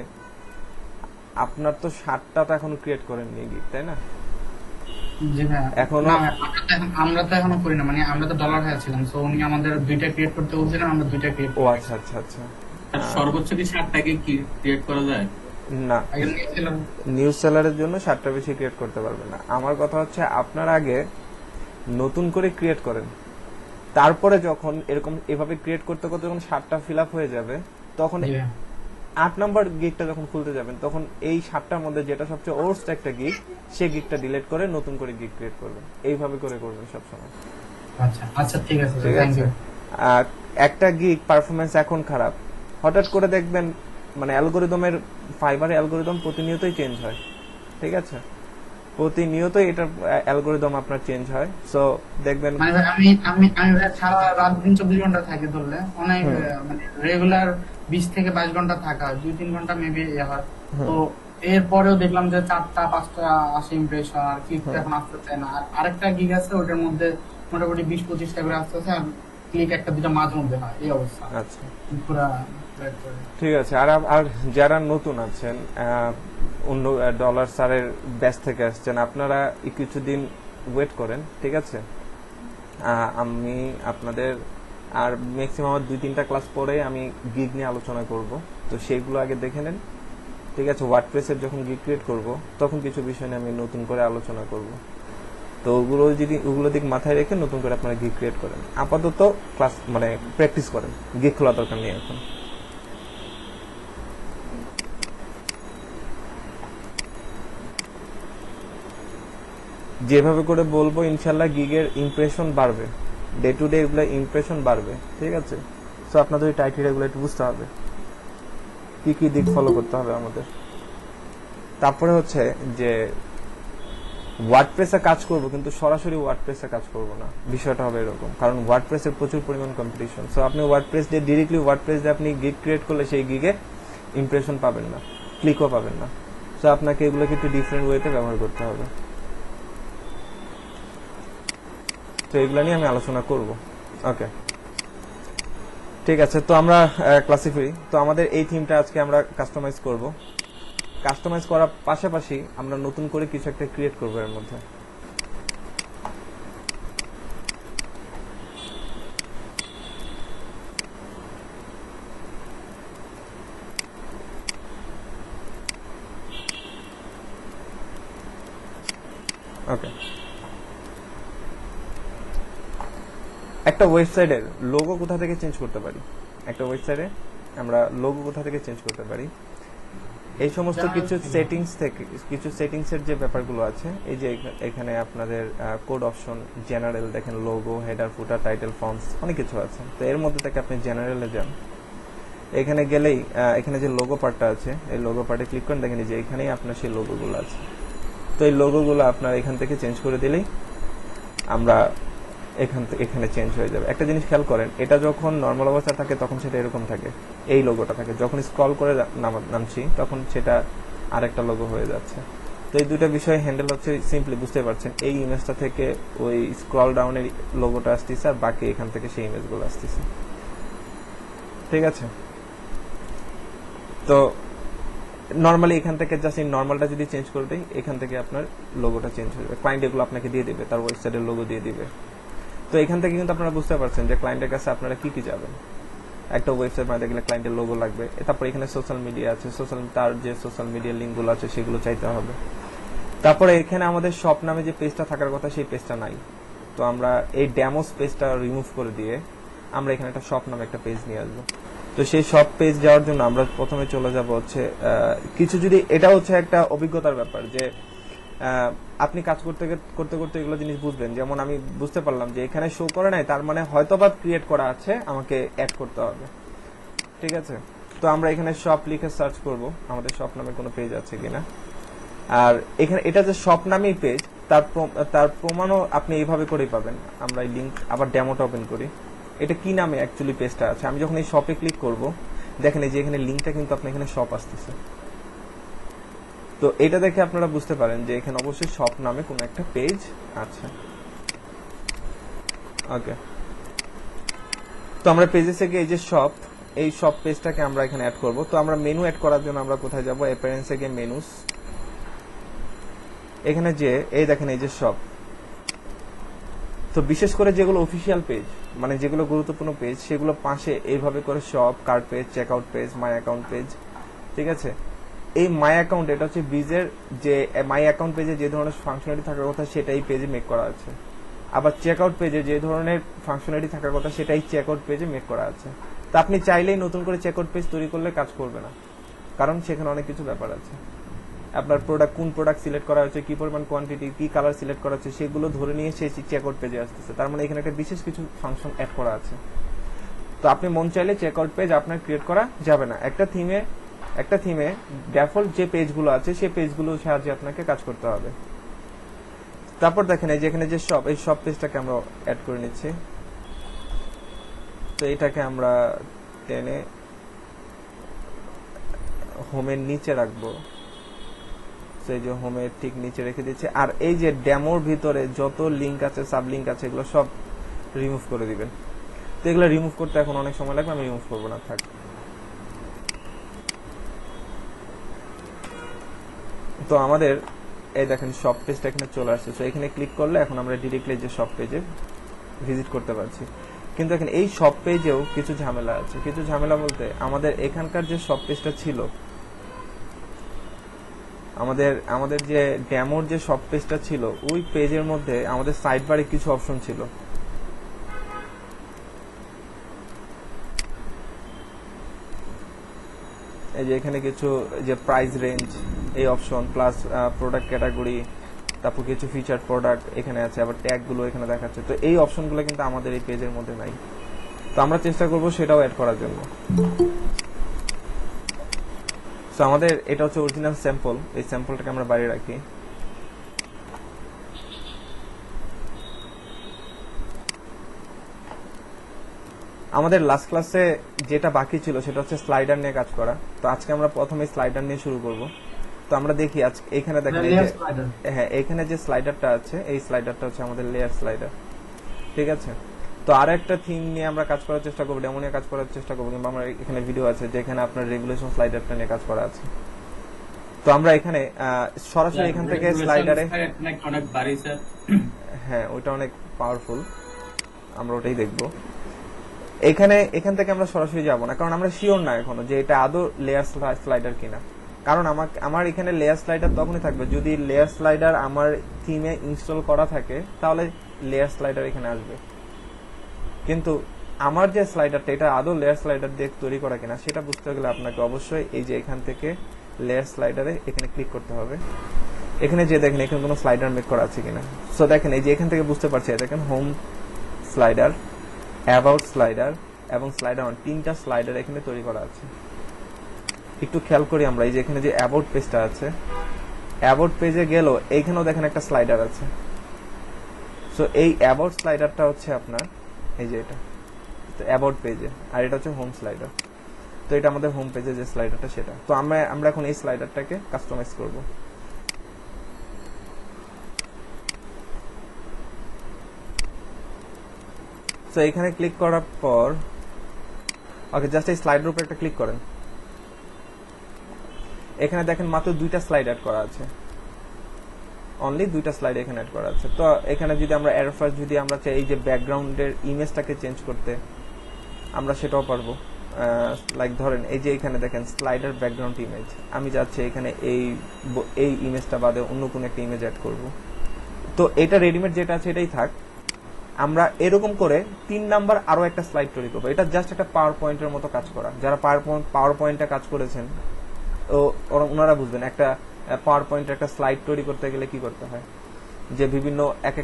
আপনার তো 7টা তো এখন ক্রিয়েট করেননি গিগ, তাই না? জি ভাই, এখনো না, আমরা তো এখনো করি না, মানে আমরা তো ডলার হয়ে ছিলাম, তো উনি আমাদের 2টা ক্রিয়েট করতে বলছিলেন, আমরা 2টা ক্রিয়েট ও আচ্ছা আচ্ছা আচ্ছা। আর সর্বোচ্চ কি 7টাকে ক্রিয়েট করা যায়? না, ছিলাম। নিউজ সেলারের জন্য 7টা বেশি ক্রিয়েট করতে পারবে না। আমার কথা হচ্ছে আপনার আগে নতুন করে ক্রিয়েট করেন, তারপরে যখন এরকম এভাবে ক্রিয়েট করতে করতে যখন 7টা ফিল আপ হয়ে যাবে, তখন 8 নাম্বার গিগটা যখন খুলতে যাবেন, তখন এই 7টার মধ্যে যেটা সবচেয়ে ওর্স্ট একটা গিগ, সেই গিগটা ডিলিট করে নতুন করে গিগ ক্রিয়েট করবেন। এইভাবে করে করবেন সবসময়। আচ্ছা আচ্ছা, ঠিক আছে, ঠিক থ্যাংক আছে। ইউ। একটা গিগ পারফরমেন্স এখন খারাপ, হঠাৎ করে দেখবেন মানে অ্যালগোরিদমের, ফাইবার অ্যালগোরিদম প্রতিনিয়তই চেঞ্জ হয়। ঠিক আছে, প্রতিনিয়তই এটা অ্যালগোরিদম আপনার চেঞ্জ হয়। সো দেখবেন মানে ভাই আমি সারা রাত দিন 24 ঘন্টা থাকি ধরলে, অনেক মানে রেগুলার 20 থেকে 22 ঘন্টা থাকা, 2-3 ঘন্টা মেবি হয়। তো এরপরেও দেখলাম যে 4টা-5টা আসে ইমপ্রেশন, আর ক্লিক এখন আসতেছে না। আর আরেকটা গিগ আছে, ওটার মধ্যে মোটামুটি 20-25টা করে আসতেছে, আর ক্লিক 1-2টা মাঝে মধ্যে হয়, এই অবস্থা। আচ্ছা, পুরা ঠিক আছে। আর যারা নতুন আছেন, অন্য ডলার স্যারের ব্যাচ থেকে আসছেন, আপনারা কিছুদিন ওয়েট করেন, ঠিক আছে? আমি আপনাদের আর ম্যাক্সিমাম 2-3টা ক্লাস পরে আমি গিগ নিয়ে আলোচনা করব, তো সেইগুলো আগে দেখে নেন, ঠিক আছে? ওয়ার্ডপ্রেসের যখন গিগ ক্রিয়েট করব তখন কিছু বিষয় নিয়ে আমি নতুন করে আলোচনা করব, তো ওগুলো দিক মাথায় রেখে নতুন করে আপনারা গিগ ক্রিয়েট করেন। আপাতত ক্লাস মানে প্র্যাকটিস করেন, গিগ খোলা দরকার নেই এখন। যেভাবে করে বলবো ইনশাল্লাহ গিগের ইমপ্রেশন বাড়বে, ডে টু ডে এগুলো ইমপ্রেশন বাড়বে, ঠিক আছে? সো আপনাদের ওই ক্রাইটেরিয়াগুলো একটু বুঝতে হবে, কি কি দিক ফলো করতে হবে আমাদের। তারপরে হচ্ছে যে ওয়ার্ডপ্রেসে কাজ করব, কিন্তু সরাসরি ওয়ার্ডপ্রেসে কাজ করব না, বিষয়টা হবে এরকম, কারণ ওয়ার্ডপ্রেসের প্রচুর পরিমাণ কম্পিটিশন। সো আপনি ওয়ার্ডপ্রেস দিয়ে ডিরেক্টলি ওয়ার্ডপ্রেস দিয়ে আপনি গিগ ক্রিয়েট করলে সেই গিগে ইমপ্রেশন পাবেন না, ক্লিকও পাবেন না। সো আপনাকে এগুলোকে একটু ডিফারেন্ট ওয়েতে ব্যবহার করতে হবে। তো এগুলো নিয়ে আমি আলোচনা করব। ওকে, ঠিক আছে। তো আমরা ক্লাসে ফিরি। তো আমাদের এই থিমটা আজকে আমরা কাস্টমাইজ করব। কাস্টমাইজ করার পাশাপাশি আমরা নতুন করে কিছু একটা ক্রিয়েট করব এর মধ্যে। ওকে, একটা ওয়েবসাইটের লোগো কোথা থেকে চেঞ্জ করতে পারি? একটা ওয়েবসাইটে আমরা লোগো কোথা থেকে চেঞ্জ করতে পারি? এই সমস্ত কিছু সেটিংস থেকে, কিছু সেটিংস এর যে ব্যাপারগুলো আছে, এই যে এখানে আপনাদের কোড অপশন, জেনারেল দেখেন, লোগো, হেডার, ফুটার, টাইটেল, ফন্টস, অনেক কিছু আছে। তো এর মধ্যে থেকে আপনি জেনারেলে যান, এখানে গেলেই এখানে যে লোগো পার্টটা আছে, এই লোগো পার্টে ক্লিক করেন, দেখেন যে এখানেই আপনার সেই লোগোগুলো আছে। তো এই লোগোগুলো আপনার এখান থেকে চেঞ্জ করে দিলেই আমরা এখানে চেঞ্জ হয়ে যাবে। একটা জিনিস খেয়াল করেন, এটা যখন নর্মাল অবস্থা থাকে তখন সেটা এরকম থাকে, এই লোগোটা থাকে। যখন স্ক্রল করে নামছি তখন সেটা আরেকটা লোগো হয়ে যাচ্ছে। তো এই দুইটা বিষয় হ্যান্ডেল হচ্ছে সিম্পলি, বুঝতে পারছেন? এই ইমেজটা থেকে ওই স্ক্রল ডাউনের লোগোটা আসতেছে, আর বাকি এখান থেকে সেই ইমেজগুলো আসতেছে, ঠিক আছে? তো নর্মালি এখান থেকে জাস্ট এই নর্মালটা যদি চেঞ্জ করে দেই, এখান থেকে আপনার লোগোটা চেঞ্জ হয়ে যাবে। ক্লায়েন্ট এগুলো আপনাকে দিয়ে দিবে, তার ওয়েবসাইটের লোগো দিয়ে দিবে। তো এখান থেকে কিন্তু আপনারা বুঝতে পারছেন যে ক্লায়েন্টের কাছে আপনারা কি কি যাবেন। একটা ওয়েবসাইট বানাতে গেলে ক্লায়েন্টের লোগো লাগবে, তারপর এখানে সোশ্যাল মিডিয়া আছে, তার যে সোশ্যাল মিডিয়া লিঙ্কগুলো আছে সেগুলো চাইতে হবে। তারপরে এখানে আমাদের শপ নামে যে পেজটা থাকার কথা সেই পেজটা নাই, তো আমরা এই ডেমো পেজটা রিমুভ করে দিয়ে আমরা এখানে একটা শপ নামে একটা পেজ নিয়ে আসবো। তো সেই শপ পেজ যাওয়ার জন্য আমরা প্রথমে চলে যাব হচ্ছে কিছু, যদি এটা হচ্ছে একটা অভিজ্ঞতার ব্যাপার যে আপনি কাজ করতে করতে এগুলো জিনিস বুঝবেন। যেমন আমি বুঝতে পারলাম যে এখানে শো করে নাই, তার মানে হয়তোবা ক্রিয়েট করা আছে, আমাকে অ্যাড করতে হবে, ঠিক আছে? তো আমরা এখানে শপ লিখে সার্চ করব আমাদের শপ নামে কোনো পেজ আছে কিনা। আর এখানে এটা যে শপ নামেই পেজ, তার প্রমাণও আপনি এইভাবে করেই পাবেন। আমরা এই লিঙ্ক আবার ডেমোটা ওপেন করি, এটা কি নামে অ্যাকচুয়ালি পেজটা আছে। আমি যখন এই শপে ক্লিক করব, দেখেন এই যে এখানে লিঙ্কটা কিন্তু আপনার এখানে শপ আসতেছে। তো এটা দেখে আপনারা বুঝতে পারেন যে এখানে অবশ্যই শপ নামে কোনো একটা পেজ আছে। ওকে, তো আমরা পেজে থেকে এই যে শপ, এই শপ পেজটাকে আমরা এখানে অ্যাড করব। তো আমরা মেনু অ্যাড করার জন্য আমরা কোথায় যাব? অ্যাপিয়ারেন্সে গিয়ে মেনুস, এখানে যে এই দেখেন এই যে শপ। তো বিশেষ করে যেগুলো অফিসিয়াল পেজ, মানে যেগুলো গুরুত্বপূর্ণ পেজ, সেগুলো পাশে এইভাবে করে shop, cart page, checkout page, my account page, ঠিক আছে? এই মাই অ্যাকাউন্ট, এটা হচ্ছে ব্রিজের যে মাই অ্যাকাউন্ট পেজে যে ধরনের ফাংশনালিটি থাকার কথা সেটাই পেজে মেক করা আছে। আবার চেকআউট পেজে যে ধরনের ফাংশনালিটি থাকার কথা সেটাই চেকআউট পেজে মেক করা আছে। তা আপনি চাইলেই নতুন করে চেকআউট পেজ তৈরি করলে কাজ করবে না, কারণ সেখানে অনেক কিছু ব্যাপার আছে। আপনার প্রোডাক্ট, কোন প্রোডাক্ট সিলেক্ট করা হচ্ছে, কি পরিমাণ কোয়ান্টিটি, কি কালার সিলেক্ট করা হচ্ছে, সেগুলো ধরে নিয়ে সেই চেকআউট পেজে আসতেছে। তার মানে এখানে একটা বিশেষ কিছু ফাংশন অ্যাড করা আছে। তো আপনি মন চাইলে চেকআউট পেজ আপনার ক্রিয়েট করা যাবে না। একটা থিমে ডিফল্ট যে পেজগুলো আছে সেই পেজগুলোর সাহায্যে আপনাকে কাজ করতে হবে। তারপর দেখেন এই যে এখানে যে শপ, এই শপ পেজটাকে আমরা অ্যাড করে নিচ্ছি। তো এটাকে আমরা টেনে হোমের নিচে রাখবো। এই যে হোমের ঠিক নিচে রেখে দিচ্ছি। আর এই যে ডেমোর ভিতরে যত লিঙ্ক আছে, সাব লিঙ্ক আছে, এগুলো সব রিমুভ করে দিবেন। তো এগুলো রিমুভ করতে এখন অনেক সময় লাগবে, আমি রিমুভ করবো না, থাক। তো আমাদের এই দেখেন শপ পেজটা এখানে চলে আসছে। সো এখানে ক্লিক করলে এখন আমরা ডিরেক্টলি যে শপ পেজে ভিজিট করতে পারছি। কিন্তু এখন এই শপ পেজেও কিছু ঝামেলা আছে। কিছু ঝামেলা বলতে আমাদের এখানকার যে শপ পেজটা ছিল, আমাদের যে ডেমোর যে শপ পেজটা ছিল, ওই পেজের মধ্যে আমাদের সাইড বারে কিছু অপশন ছিল। এই যে এখানে কিছু যে প্রাইস রেঞ্জ এই অপশন প্লাস প্রোডাক্ট ক্যাটাগরি, তারপর কিছু ফিচার প্রোডাক্ট এখানে আছে, আবার ট্যাগ গুলো এখানে দেখাচ্ছে। তো এই অপশনগুলো কিন্তু আমাদের এই পেজের মধ্যে নাই। তো আমরা চেষ্টা করব সেটাও অ্যাড করার জন্য। সো আমাদের এটা হচ্ছে অরিজিনাল স্যাম্পল। এই স্যাম্পলটাকে আমরা বাইরে রাখি। আমাদের লাস্ট ক্লাসে যেটা বাকি ছিল সেটা হচ্ছে স্লাইডার নিয়ে কাজ করা। তো আজকে আমরা প্রথমে স্লাইডার নিয়ে শুরু করব। তো আমরা দেখি আজকে এখানে দেখেন, হ্যাঁ এখানে যে স্লাইডারটা আছে এই স্লাইডারটা হচ্ছে আমাদের লেয়ার স্লাইডার, ঠিক আছে। তো আর একটা থিম নিয়ে আমরা কাজ করার চেষ্টা করবো, ডেমো নিয়ে কাজ করার চেষ্টা করবো, কিংবা আমরা এখানে ভিডিও আছে যেখানে আপনার রেগুলেশন স্লাইডারটা নিয়ে কাজ করা আছে। তো আমরা এখানে সরাসরি এখান থেকে স্লাইডারে, অনেক ভারী স্যার, হ্যাঁ ওইটা অনেক পাওয়ারফুল, আমরা ওটাই দেখবো। এখান থেকে আমরা সরাসরি যাব না, কারণ আমরা শিওর না এখনো যে এটা আদৌ লেয়ার স্লাইডার কিনা। কারণ আমার এখানে লেয়ার স্লাইডার তখনই থাকবে যদি লেয়ার স্লাইডার আমার থিমে ইনস্টল করা থাকে, তাহলে লেয়ার স্লাইডার এখানে আসবে। কিন্তু আমার যে স্লাইডারটা এটা আদৌ লেয়ার স্লাইডার দিয়ে তৈরি করা কিনা সেটা বুঝতে গেলে আপনাকে অবশ্যই এই যে এখান থেকে লেয়ার স্লাইডারে এখানে ক্লিক করতে হবে। এখানে যে দেখেন এখানে কোনো স্লাইডার মেক করা আছে কিনা। সো দেখেন এই যে এখান থেকে বুঝতে পারছি, দেখেন হোম স্লাইডার, অ্যাবাউট স্লাইডার এবং স্লাইডার অন, তিনটা স্লাইডার এখানে তৈরি করা আছে। একটু খেয়াল করি আমরা, এই যে এখানে যে অ্যাবাউট পেজটা আছে, অ্যাবাউট পেজে গেল এইখানেও দেখেন একটা স্লাইডার আছে। সো এই অ্যাবাউট স্লাইডারটা হচ্ছে আপনার এই যে এটা অ্যাবাউট পেজে, আর এটা হচ্ছে হোম স্লাইডার। তো এটা আমাদের হোম পেজে যে স্লাইডারটা সেটা। তো আমরা এখন এই স্লাইডারটাকে কাস্টমাইজ করব। তো এখানে ক্লিক করার পর ওকে জাস্ট এই স্লাইডের উপর একটা ক্লিক করেন। এখানে দেখেন মাত্র দুইটা স্লাইড অ্যাড করা আছে, অনলি দুইটা স্লাইড এখানে অ্যাড করা আছে। তো এখানে যদি আমরা এর ফার্স্ট যদি আমরা চাই এই যে ব্যাকগ্রাউন্ডের ইমেজটাকে চেঞ্জ করতে, আমরা সেটাও পারবো। লাইক ধরেন এই যে এখানে দেখেন স্লাইডার ব্যাকগ্রাউন্ড ইমেজ, আমি যাচ্ছি এখানে এই ইমেজটা বাদে অন্য কোনো একটা ইমেজ অ্যাড করব। তো এটা রেডিমেড যেটা আছে এটাই থাক। আমরা এরকম করে 3 নাম্বার আরো একটা স্লাইড তৈরি করবো। এটা জাস্ট একটা পাওয়ার পয়েন্টের মতো কাজ করা। যারা পাওয়ার পয়েন্টে কাজ করেছেন ওনারা বুঝবেন একটা পাওয়ার পয়েন্টের একটা স্লাইড তৈরি করতে গেলে কি করতে হয়, যে বিভিন্ন এক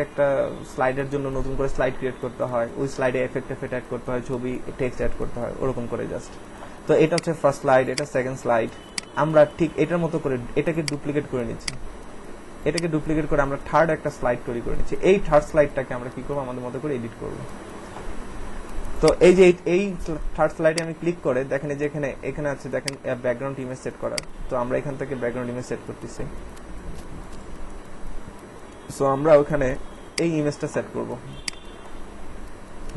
একটা স্লাইডের জন্য নতুন করে স্লাইড ক্রিয়েট করতে হয়, ওই স্লাইডে এফেক্ট অ্যাড করতে হয়, ছবি টেক্সট অ্যাড করতে হয়, ওরকম করে জাস্ট। তো এটা হচ্ছে ফার্স্ট স্লাইড, এটা সেকেন্ড স্লাইড। আমরা ঠিক এটার মতো করে এটাকে ডুপ্লিকেট করে নিচ্ছি। এটাকে ডুপ্লিকেট করে আমরা থার্ড একটা স্লাইড তৈরি করে নিচ্ছি। এই থার্ড স্লাইডটাকে আমরা কি করবো, আমাদের মতো করে এডিট করবো। তো এই যে এই থার্ড স্লাইডে আমি ক্লিক করে দেখেন যে এখানে আছে দেখেন ব্যাকগ্রাউন্ড ইমেজ সেট করার। তো আমরা এখান থেকে ব্যাকগ্রাউন্ড ইমেজ সেট করতেছি। সো আমরা ওখানে এই ইমেজটা সেট করব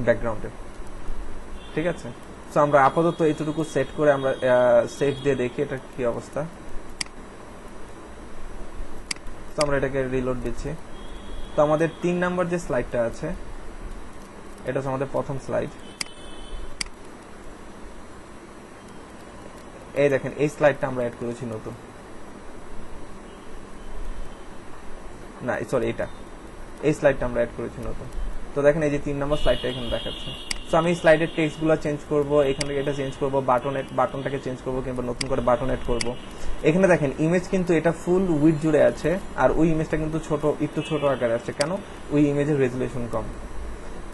ব্যাকগ্রাউন্ডে, ঠিক আছে। সো আমরা আপাতত এইটুকু সেট করে আমরা সেভ দিয়ে দেখি এটা কি অবস্থা। তো আমরা এটাকে রিলোড দিচ্ছি। তো আমাদের 3 নাম্বার যে স্লাইডটা আছে এটা হচ্ছে আমাদের প্রথম স্লাইড। এই দেখেন এই স্লাইডটা আমরা অ্যাড করেছি নতুন, না সরি এটা এই স্লাইডটা আমরা অ্যাড করেছি নতুন। তো দেখেন এই যে 3 নম্বর স্লাইডটা এখানে দেখাচ্ছে। সো আমি স্লাইডের টেক্সটগুলো চেঞ্জ করব, এখান থেকে এটা চেঞ্জ করব, বাটনটাকে চেঞ্জ করব কিংবা নতুন করে বাটন অ্যাড করব। এখানে দেখেন ইমেজ কিন্তু এটা ফুল উইডথ জুড়ে আছে, আর ওই ইমেজটা কিন্তু একটু ছোট আকারে আছে। কেন? ওই ইমেজের রেজুলেশন কম।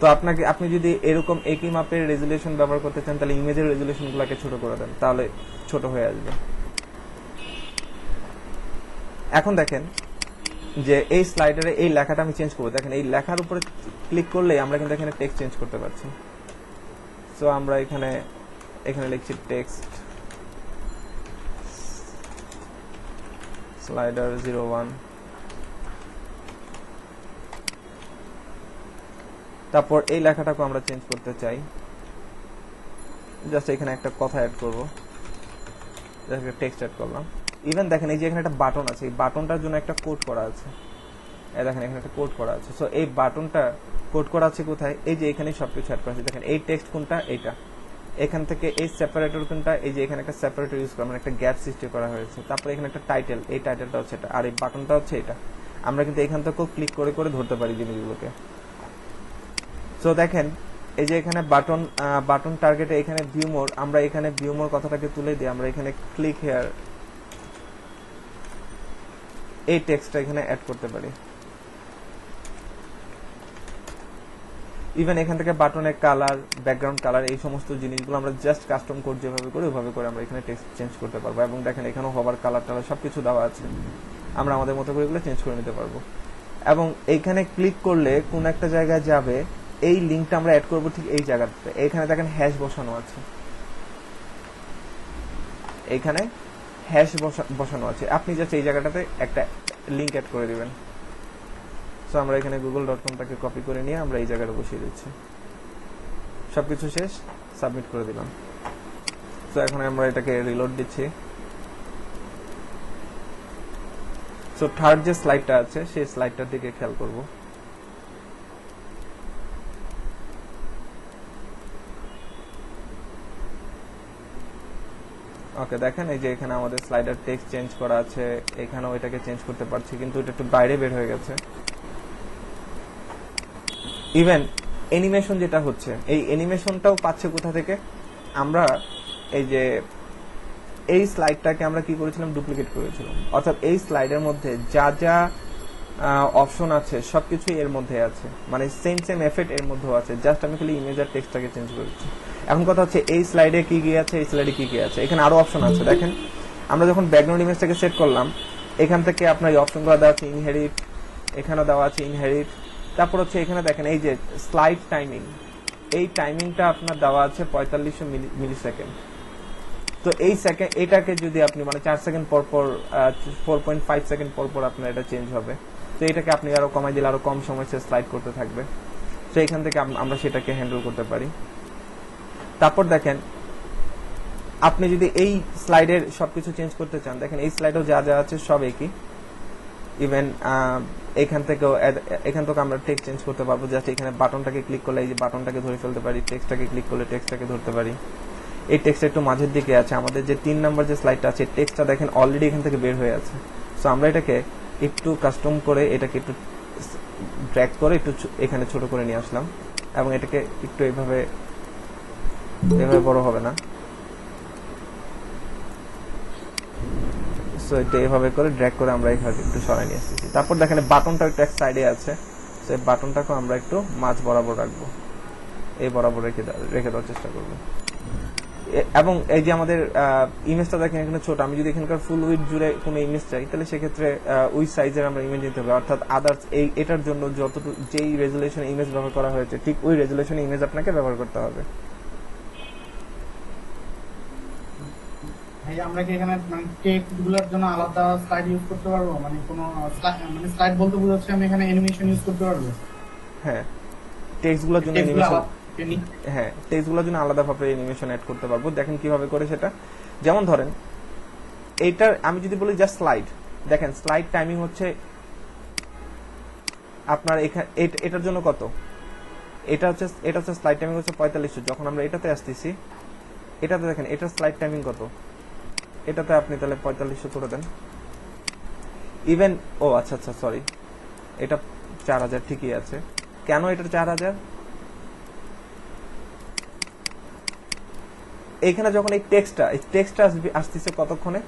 তো আপনি যদি এরকম একই মাপের রেজুলেশন ব্যবহার করতে চান তাহলে ইমেজের রেজুলেশনগুলোকে ছোট করে দেন, তাহলে ছোট হয়ে আসবে। এখন দেখেন যে এই স্লাইডারে এই লেখাটা আমি চেঞ্জ করবো। দেখেন এই লেখার উপরে ক্লিক করলে আমরা কিন্তু এখানে টেক্সট চেঞ্জ করতে পারছি। সো আমরা এখানে লিখছি টেক্সট স্লাইডার 01। তারপর এই লেখাটাকে আমরা চেঞ্জ করতে চাই, জাস্ট এখানে একটা কথা অ্যাড করবো, জাস্ট একটা টেক্সট অ্যাড করলাম। ইভেন দেখেন এই যে এখানে একটা বাটন আছে, এই বাটনটার জন্য একটা কোড করা আছে, এই দেখেন এখানে একটা কোড করা আছে। সো এই বাটনটা কোড করা আছে কোথায়, এই যে এখানে সবকিছু অ্যাড করা আছে। দেখেন এই টেক্সট কোনটা, এইটা, এখান থেকে এই সেপারেটর কোনটা, এই যে এখানে একটা সেপারেটর ইউজ করা, মানে একটা গ্যাপ সৃষ্টি করা হয়েছে। তারপরে এখানে একটা টাইটেল, এই টাইটেলটা হচ্ছে এটা, আর এই বাটনটা হচ্ছে এটা। আমরা কিন্তু এখান থেকেও ক্লিক করে করে ধরতে পারি জিনিসগুলোকে। সো দেখেন এই যে এখানে বাটন টার্গেটে এখানে ভিউ মোর, আমরা এখানে ভিউ মোর কথাটাকে তুলে দিই, আমরা এখানে ক্লিক হেয়ার এই টেক্সটটা এখানে অ্যাড করতে পারি। ইভেন এখান থেকে বাটনের কালার, ব্যাকগ্রাউন্ড কালার, এই সমস্ত জিনিসগুলো আমরা জাস্ট কাস্টম কোড যেভাবে করি ওইভাবে করে আমরা এখানে টেক্সট চেঞ্জ করতে পারবো। এবং দেখেন এখানেও হবার কালার টালার সবকিছু দেওয়া আছে, আমরা আমাদের মতো করে এগুলো চেঞ্জ করে নিতে পারবো। এবং এইখানে ক্লিক করলে কোন একটা জায়গায় যাবে, এই লিঙ্কটা আমরা অ্যাড করবো ঠিক এই জায়গাতে। এখানে দেখেন হ্যাশ বসানো আছে, এইখানে হ্যাশ বসানো আছে, আপনি জাস্ট এই জায়গাটাতে একটা লিঙ্ক অ্যাড করে দিবেন। সো আমরা এখানে google.com-টাকে কপি করে নিয়ে আমরা এই জায়গাটা বসিয়ে দিচ্ছি। সবকিছু শেষ, সাবমিট করে দিলাম। সো এখন আমরা এটাকে রিলোড দিচ্ছি। সো থার্ড যে স্লাইডটা আছে সেই স্লাইডটার দিকে খেয়াল করব। ওকে, দেখেন এই যে এখানে আমাদের স্লাইডার টেক্সট চেঞ্জ করা আছে, এখানেও এটাকে চেঞ্জ করতে পারছি, কিন্তু এটা একটু বাইরে বের হয়ে গেছে। ইভেন অ্যানিমেশন যেটা হচ্ছে, এই অ্যানিমেশনটাও পাচ্ছে কোথা থেকে, আমরা এই যে এই স্লাইডটাকে আমরা কি করেছিলাম, ডুপ্লিকেট করেছিলাম। অর্থাৎ এই স্লাইডের মধ্যে যা যা অপশন আছে সবকিছু এর মধ্যে আছে, মানে সেম এফেক্ট এর মধ্যেও আছে, জাস্ট আমি খালি ইমেজ আর টেক্সটটাকে চেঞ্জ করেছি। এখন কথা হচ্ছে এই স্লাইডে কি কি আছে, এই স্লাইডে কি কি আছে, এখানে আরো অপশন আছে। দেখেন আমরা যখন ব্যাকগ্রাউন্ড ইমেজটাকে সেট করলাম, এখান থেকে আপনার এই অপশনগুলো দেওয়া আছে, ইনহেরিট, এখানেও দেওয়া আছে ইনহেরিট। তারপর হচ্ছে এখানে দেখেন এই যে স্লাইড টাইমিং, এই টাইমিংটা আপনার দেওয়া আছে 4500 মিলি সেকেন্ড। তো এই সেকেন্ড এটাকে যদি আপনি মানে 4 সেকেন্ড পর পর 4.5 সেকেন্ড পর পর আপনার এটা চেঞ্জ হবে। তো এটাকে আপনি আরো কমাই দিলে আরো কম সময় স্লাইড করতে থাকবে। তো এখান থেকে আমরা সেটাকে হ্যান্ডেল করতে পারি। তারপর দেখেন আপনি যদি এই স্লাইডের সবকিছু চেঞ্জ করতে চান, দেখেন এই স্লাইডেও যা যা আছে সব একই। ইভেন এখান থেকে আমরা টেক্সট চেঞ্জ করতে পারবো। জাস্ট এখানে বাটনটাকে ক্লিক করলে এই যে বাটনটাকে ধরে ফেলতে পারি, টেক্সটটাকে ক্লিক করলে টেক্সটটাকে ধরতে পারি। এই টেক্সটটা একটু মাঝের দিকে আছে, আমাদের যে 3 নাম্বার যে স্লাইডটা আছে টেক্সটটা দেখেন অলরেডি এখান থেকে বের হয়ে আছে। সো আমরা এটাকে একটু কাস্টম করে এটাকে একটু ড্র্যাগ করে একটু এখানে ছোট করে নিয়ে আসলাম, এবং এটাকে একটু এভাবে বড় হবে না। সো এটা এভাবে করে ড্র্যাগ করে আমরা এখানে একটু সরাই নিয়ে আসতেছি। তারপর দেখেন বাটনটা একটু এক সাইডে আছে, সো এই বাটনটাকে আমরা একটু মাঝ বরাবর রাখবো, এই বরাবর রেখে দেওয়ার চেষ্টা করবো। এবং এই যে আমাদের ইমেজটা দেখেন এখানে ছোট, আমি যদি এখানকার ফুল উইডথ জুড়ে কোনো ইমেজ চাই তাহলে সেক্ষেত্রে ওই সাইজের আমরা ইমেজ নিতে হবে। অর্থাৎ আদার্স এটার জন্য যতটুকু যেই রেজুলেশন ইমেজ ব্যবহার করা হয়েছে ঠিক ওই রেজুলেশন ইমেজ আপনাকে ব্যবহার করতে হবে। ভাই আমরা কি এখানে মানে টেক্সট গুলোর জন্য আলাদা স্লাইড ইউজ করতে পারবো? মানে কোনো মানে স্লাইড বলতে বোঝাচ্ছে আমি এখানে অ্যানিমেশন ইউজ করতে পারবো? হ্যাঁ, টেক্সটগুলোর জন্য টেক্সটগুলোর জন্য আলাদাভাবে অ্যানিমেশন অ্যাড করতে পারবো। দেখেন কিভাবে করে সেটা। যেমন ধরেন এইটার আমি যদি বলি জাস্ট স্লাইড, দেখেন স্লাইড টাইমিং হচ্ছে আপনার এটার জন্য কত, এটা হচ্ছে স্লাইড টাইমিং হচ্ছে 4500। যখন আমরা এটাতে আসতেছি, এটাতে দেখেন এটার স্লাইড টাইমিং কত, এটাতে আপনি তাহলে 4500 করে দেন। ইভেন আচ্ছা সরি, এটা 4000 ঠিকই আছে। কেন এটা 4000? এখানে যখন এই টেক্সটটা আসতেছে কতক্ষণে,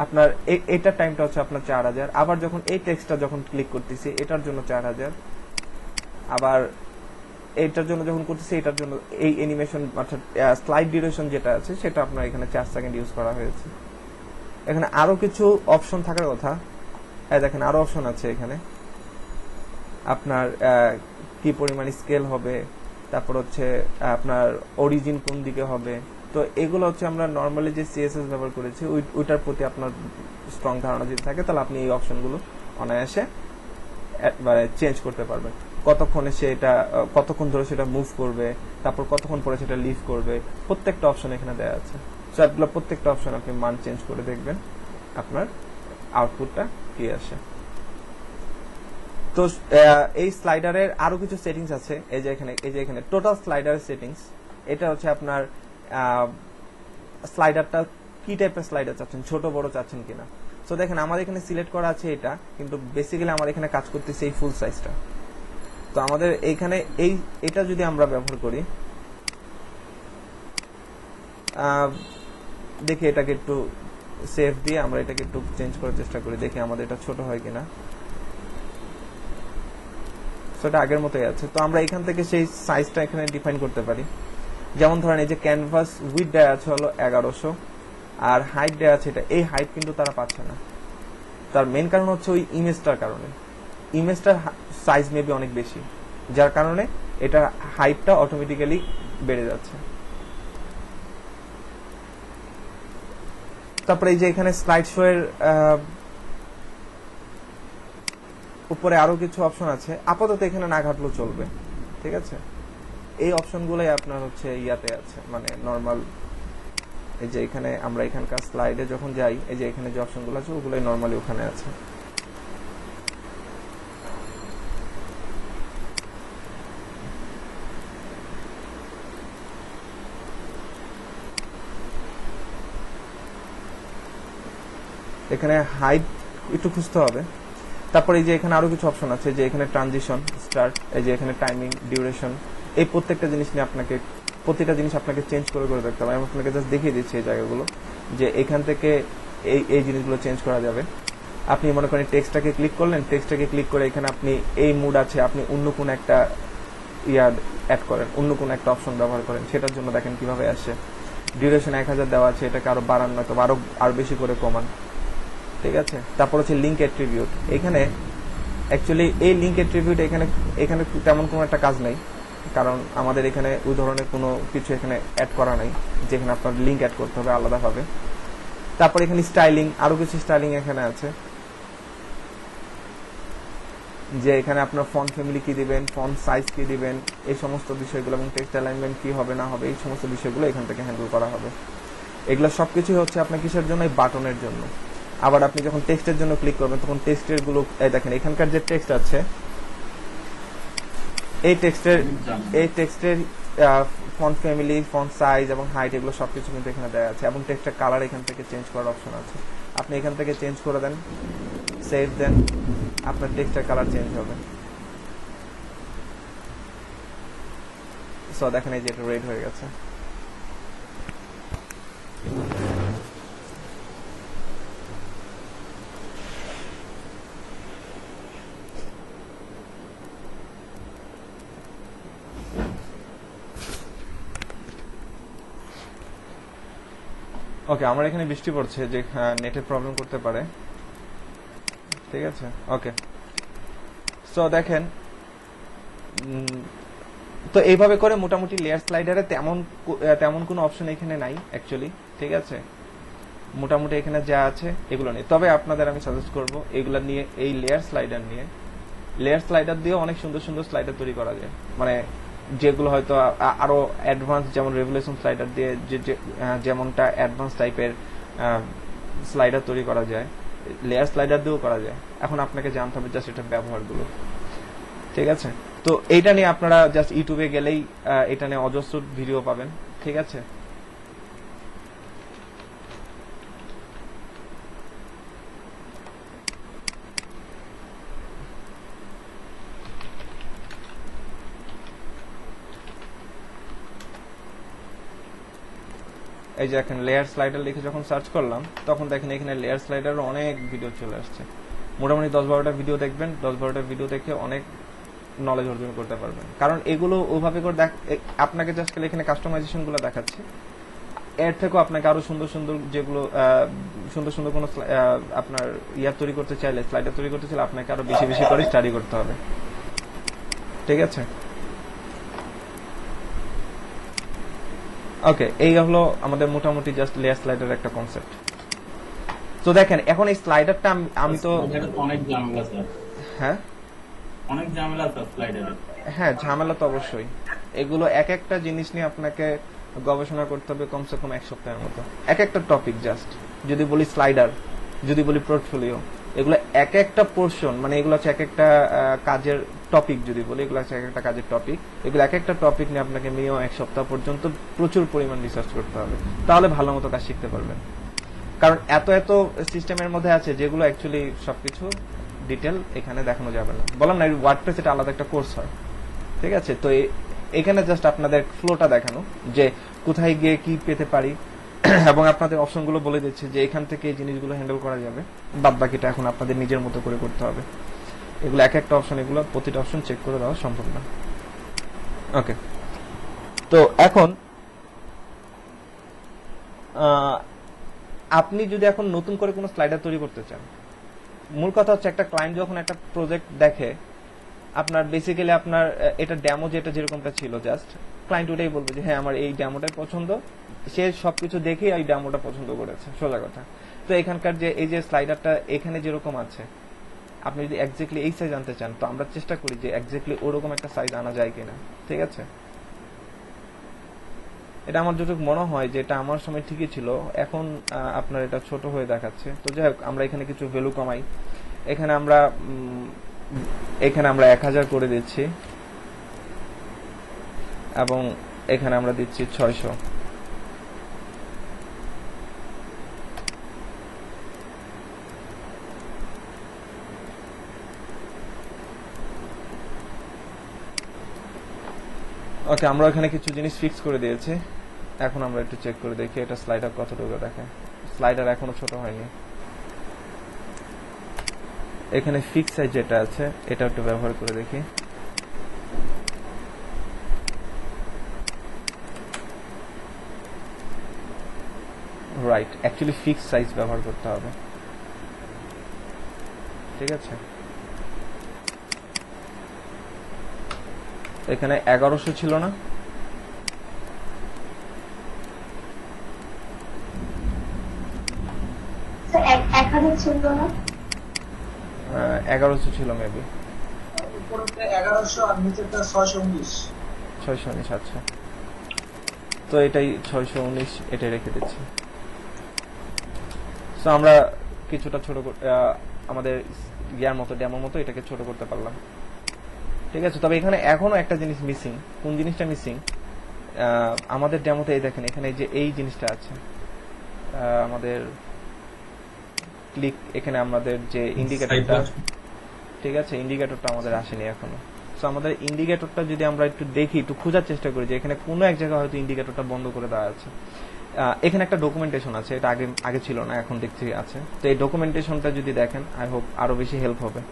আপনার এটার টাইমটা হচ্ছে আপনার 4000। আবার যখন এই টেক্সটটা যখন ক্লিক করতেছি এটার জন্য 4000, আবার এটার জন্য যখন করতেছি এটার জন্য এই অ্যানিমেশন অর্থাৎ স্লাইড ডিউরেশন যেটা আছে সেটা আপনার এখানে 4 সেকেন্ড ইউজ করা হয়েছে। এখানে আরো কিছু অপশন থাকার কথা, দেখেন আরো অপশন আছে এখানে, আপনার কি পরিমাণ স্কেল হবে, তারপর হচ্ছে আপনার অরিজিন কোন দিকে হবে। তো এগুলো হচ্ছে আমরা নর্মালি যে সিএসএস ব্যবহার করেছি ওইটার প্রতি আপনার স্ট্রং ধারণা যদি থাকে তাহলে আপনি এই অপশনগুলো অনায়াসে চেঞ্জ করতে পারবেন। কতক্ষণ ধরে সেটা মুভ করবে, তারপর কতক্ষণ পরে সেটা লিভ করবে, প্রত্যেকটা অপশন এখানে দেওয়া আছে। সো এগুলো প্রত্যেকটা অপশন আপনি মান চেঞ্জ করে দেখবেন। আপনার আউটপুটটা কি আসে। তো এই স্লাইডারের আরো কিছু সেটিংস আছে, এই যে এখানে টোটাল স্লাইডারের সেটিংস। এটা হচ্ছে আপনার স্লাইডারটা কি টাইপের স্লাইডার চাচ্ছেন, ছোট বড় চাচ্ছেন কিনা। সো দেখেন আমার এখানে সিলেক্ট করা আছে এটা, কিন্তু বেসিক্যালি আমার এখানে কাজ করতেছে এই ফুল সাইজটা। তো আমাদের এইখানে এটা যদি আমরা ব্যবহার করি, দেখি এটাকে একটু সেভ দিয়ে আমরা এটাকে একটু চেঞ্জ করার চেষ্টা করি, দেখি আমাদের এটা ছোট হয় কিনা। সেটা আগের মতোই আছে। তো আমরা এখান থেকে সেই সাইজটা এখানে ডিফাইন করতে পারি। যেমন ধরেন এই যে ক্যানভাস উইথ দেয়া আছে হলো 1100, আর হাইট দেয়া আছে এটা, এই হাইট কিন্তু তারা পাচ্ছে না। তার মেইন কারণ হচ্ছে ওই ইমেজটার কারণে, ইমেজটার সাইজ মেবি অনেক বেশি, যার কারণে এটা হাইটটা অটোমেটিক্যালি বেড়ে যাচ্ছে। তারপরে এই যে এখানে স্লাইড শো এর উপরে আরো কিছু অপশন আছে, আপাতত এখানে না ঘাটলেও চলবে, ঠিক আছে। এই অপশনগুলোই আপনার হচ্ছে ইয়াতে আছে, মানে নরমাল এই যে এখানে আমরা এখানকার স্লাইডে যখন যাই, এই যে এখানে যে অপশনগুলো আছে ওগুলোই নরমালি ওখানে আছে। এখানে হাইট একটু খুঁজতে হবে। তারপরে এই যে এখানে আরো কিছু অপশন আছে, যে এখানে ট্রানজিশন, স্টার্ট, এই যে এখানে টাইমিং, ডিউরেশন, এই প্রত্যেকটা জিনিস নিয়ে প্রতিটা জিনিস আপনাকে চেঞ্জ করে দেখতে হবে। আমি আপনাকে জাস্ট দেখিয়ে দিচ্ছি এই জায়গাগুলো, যে এখান থেকে এই জিনিসগুলো চেঞ্জ করা যাবে। আপনি মনে করেন টেক্সটটাকে ক্লিক করলেন, টেক্সটটাকে ক্লিক করে এখানে আপনি এই মুড আছে, আপনি অন্য কোন একটা অ্যাড করেন, অন্য কোন একটা অপশন ব্যবহার করেন, সেটার জন্য দেখেন কিভাবে আসে। ডিউরেশন 1000 দেওয়া আছে, এটাকে আরো বাড়ান, নয়তো আরো বেশি করে কমান, ঠিক আছে। তারপর হচ্ছে লিঙ্ক অ্যাট্রিবিউট, এখানে অ্যাকচুয়ালি এই লিঙ্ক অ্যাট্রিবিউট এখানে তেমন কোনো একটা কাজ নেই, কারণ আমাদের এখানে ওই ধরনের কোনো কিছু এখানে অ্যাড করা নাই, যেখানে আপনার লিঙ্ক অ্যাড করতে হবে আলাদাভাবে। তারপর এখানে স্টাইলিং, আরো কিছু স্টাইলিং এখানে আছে, যে এখানে আপনার ফন্ট ফ্যামিলি কি দিবেন, ফন্ট সাইজ কি দিবেন, এই সমস্ত বিষয়গুলো, এবং টেক্সট অ্যালাইনমেন্ট কি হবে না হবে, এই সমস্ত বিষয়গুলো এখান থেকে হ্যান্ডেল করা হবে। এগুলো সবকিছু হচ্ছে আপনার কিসের জন্য, এই বাটনের জন্য। আবার আপনি যখন টেক্সটের জন্য ক্লিক করবেন, তখন টেক্সটের গুলো দেখেন, এখানকার যে টেক্সট আছে, এই টেক্সটের ফন্ট ফ্যামিলি, ফন্ট সাইজ এবং হাইট, এগুলো সবকিছু কিন্তু এখানে দেওয়া আছে, এবং টেক্সটের কালার এখান থেকে চেঞ্জ করার অপশন আছে। আপনি এখান থেকে চেঞ্জ করে দেন, সেভ দেন, আপনার টেক্সটের কালার চেঞ্জ হবে। সো দেখেন এই যে এটা রেড হয়ে গেছে। ওকে, আমার এখানে বৃষ্টি পড়ছে, যে নেটের প্রবলেম করতে পারে, ঠিক আছে। ওকে, সো দেখেন, তো এইভাবে করে মোটামুটি লেয়ার স্লাইডারে তেমন কোনো অপশন এখানে নাই অ্যাকচুয়ালি, ঠিক আছে। মোটামুটি এখানে যা আছে এগুলো নেই, তবে আপনাদের আমি সাজেস্ট করব এগুলো নিয়ে, এই লেয়ার স্লাইডার দিয়ে অনেক সুন্দর সুন্দর স্লাইডার তৈরি করা যায়, মানে যেগুলো হয়তো আরো অ্যাডভান্স, যেমন রেভুলেশন স্লাইডার দিয়ে যেমনটা অ্যাডভান্স টাইপের স্লাইডার তৈরি করা যায়, লেয়ার স্লাইডার দিয়েও করা যায়। এখন আপনাকে জানতে হবে জাস্ট এটা ব্যবহারগুলো, ঠিক আছে। তো এইটা নিয়ে আপনারা জাস্ট ইউটিউবে গেলেই এটা নিয়ে অজস্র ভিডিও পাবেন, ঠিক আছে। এই যে এখানে লেয়ার স্লাইডার লিখে যখন সার্চ করলাম, তখন দেখেন এখানে লেয়ার স্লাইডারের অনেক ভিডিও চলে আসছে। মোটামুটি 10-12টা ভিডিও দেখবেন, 10-12টা ভিডিও দেখে অনেক নলেজ অর্জন করতে পারবেন। কারণ এগুলো ওভাবে করে আপনাকে জাস্ট এখানে কাস্টমাইজেশন গুলো দেখাচ্ছে, এর থেকেও আপনাকে আরো সুন্দর সুন্দর, যেগুলো সুন্দর সুন্দর কোনো আপনার তৈরি করতে চাইলে, স্লাইডার তৈরি করতে চাইলে আপনাকে আরো বেশি বেশি করে স্টাডি করতে হবে, ঠিক আছে। ওকে, এই হলো আমাদের মোটামুটি জাস্ট লেয়ার স্লাইডার একটা কনসেপ্ট। তো দেখেন এখন এই স্লাইডারটা আমি তো অনেক ঝামেলা স্যার। হ্যাঁ, অনেক ঝামেলা স্যার স্লাইডারে। হ্যাঁ, ঝামেলা তো অবশ্যই। এগুলো এক একটা জিনিস নিয়ে আপনাকে গবেষণা করতে হবে কমসে কম 1 সপ্তাহের মতো, এক একটা টপিক। জাস্ট যদি বলি স্লাইডার, যদি বলি পোর্টফোলিও, এগুলো এক একটা পোর্শন, মানে এগুলো হচ্ছে এক একটা কাজের টপিক, যদি বলি এগুলো হচ্ছে এক একটা কাজের টপিক। এগুলো এক একটা টপিক নিয়ে আপনাকে মিনিমাম 1 সপ্তাহ পর্যন্ত প্রচুর পরিমাণ রিসার্চ করতে হবে, তাহলে ভালো মতো কাজ শিখতে পারবেন। কারণ এত এত সিস্টেমের মধ্যে আছে যেগুলো অ্যাকচুয়ালি সবকিছু ডিটেল এখানে দেখানো যাবে না। বললাম না, ওয়ার্ডপ্রেস এটা আলাদা একটা কোর্স হয়, ঠিক আছে? তো এখানে জাস্ট আপনাদের ফ্লোটা দেখানো যে কোথায় গিয়ে কি পেতে পারি, এবং আপনাদের অপশনগুলো বলে দিচ্ছে যে এখান থেকে এই জিনিসগুলো হ্যান্ডেল করা যাবে, বাদ বাকিটা এখন আপনাদের নিজের মতো করে করতে হবে। এগুলো এক একটা অপশন, এগুলো প্রতিটা অপশন চেক করে দেওয়া সম্ভব না। ওকে, তো এখন আপনি যদি এখন নতুন করে কোনো স্লাইডার তৈরি করতে চান, মূল কথা হচ্ছে একটা ক্লায়েন্ট যখন একটা প্রজেক্ট দেখে, আপনার বেসিক্যালি আপনার এটা ডেমো যেটা যেরকমটা ছিল, জাস্ট ক্লায়েন্ট ওটাই বলবে যে হ্যাঁ আমার এই ডেমোটাই পছন্দ, সে সবকিছু দেখে এই ডেমোটা পছন্দ করেছে, সোজা কথা। তো এখানকার যে এই যে স্লাইডারটা এখানে যেরকম আছে, আপনি যদি এক্স্যাক্টলি এই সাইজ আনতে চান, তো আমরা চেষ্টা করি যে এক্স্যাক্টলি ওরকম একটা সাইজ আনা যায় কিনা, ঠিক আছে? এটা আমার যতটুকু মনে হয় যে এটা আমার সময় ঠিকই ছিল, এখন আপনার এটা ছোট হয়ে দেখাচ্ছে। তো যাই হোক, আমরা এখানে কিছু ভ্যালু কমাই। এখানে আমরা 1000 করে দিচ্ছি, এবং এখানে আমরা দিচ্ছি 600। ওকে, আমরা এখানে কিছু জিনিস ফিক্স করে দিয়েছি। এখন আমরা একটু চেক করে দেখি এটা স্লাইডার কতটুকু দেখে। স্লাইডার এখনো ছোট হয়নি। এখানে ফিক্স সাইজ যেটা আছে এটা একটু ব্যবহার করে দেখি। রাইট, অ্যাকচুয়ালি ফিক্স সাইজ ব্যবহার করতে হবে, ঠিক আছে? এখানে 1100 ছিল না? স্যার 1000 ছিল না? 1100 ছিল মেবি। উপরে 1100 আর নিচেরটা 619। 619, আচ্ছা। তো এটাই 619, এটাই রেখে দিচ্ছি। সো আমরা কিছুটা ছোট আমাদের ইয়ার মতো ডেমোর মতো এটাকে ছোট করতে পারলাম, ঠিক আছে? তবে এখানে এখনো একটা জিনিস মিসিং। কোন জিনিসটা মিসিং? আমাদের ডেমোতে এই দেখেন, এখানে যে এই জিনিসটা আছে, আমাদের ক্লিক, এখানে আমাদের যে ইন্ডিকেটরটা, ঠিক আছে, ইন্ডিকেটরটা আমাদের আসেনি এখনো। সো আমাদের ইন্ডিকেটরটা যদি আমরা একটু দেখি, একটু খোঁজার চেষ্টা করি যে এখানে কোনো এক জায়গায় হয়তো ইন্ডিকেটরটা বন্ধ করে দেওয়া আছে। এখানে একটা ডকুমেন্টেশন আছে, এটা আগে ছিল না, এখন দেখছি আছে। তো এই ডকুমেন্টেশনটা যদি দেখেন, আই হোপ আরো বেশি হেল্প হবে।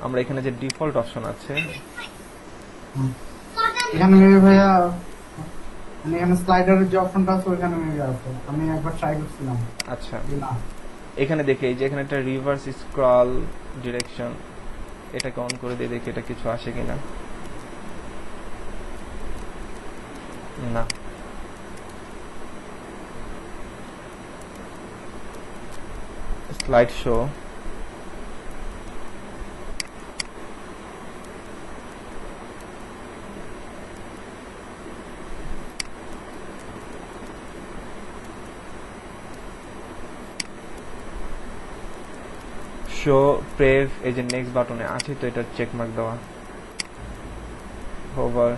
আমরা এখানে যে ডিফল্ট অপশন আছে, এখানে ভাইয়া মানে এখানে স্লাইডারের যে অপশনটা আছে ওখানে আছে, আমি একবার ট্রাই করছিলাম। আচ্ছা, এখানে দেখি এই যে এখানে একটা রিভার্স স্ক্রল ডিরেকশন, এটাকে অন করে দিয়ে দেখি এটা কিছু আসে কিনা। না, স্লাইড শো, শো প্রেভ, এই যে নেক্সট বাটনে আছে, তো এটা চেক মার্ক দেওয়া। হোভার,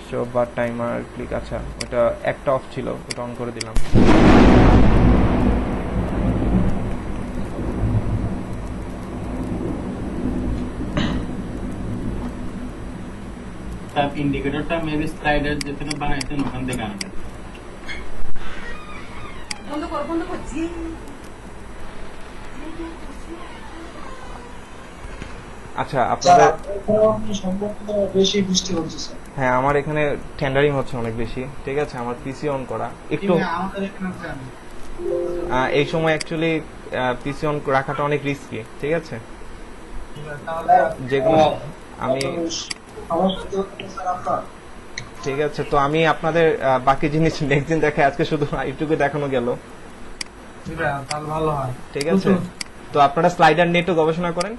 শো বার টাইমার, ক্লিক, আচ্ছা ওটা একটা অফ ছিল, ওটা অন করে দিলাম। ইন্ডিকেটরটা মেবি স্লাইডার যেখানে বানাইছেন ওখান থেকে আনতে। বন্ধ করছি। আচ্ছা, আপনাদের সম্ভবত বেশি বৃষ্টি হচ্ছে স্যার। হ্যাঁ, আমার এখানে টেন্ডারিং হচ্ছে অনেক বেশি, ঠিক আছে? আমার পিসি অন করা একটু, আমাদের এখানে এই সময় অ্যাকচুয়ালি পিসি অন রাখাটা অনেক রিস্কি, ঠিক আছে? যেগুলো আমি, ঠিক আছে, তো আমি আপনাদের বাকি জিনিস নেক্সট দিন দেখাই, আজকে শুধু এইটুকু দেখানো গেল, ভালো হয়, ঠিক আছে? তো আপনারা স্লাইডার নিয়ে একটু গবেষণা করেন।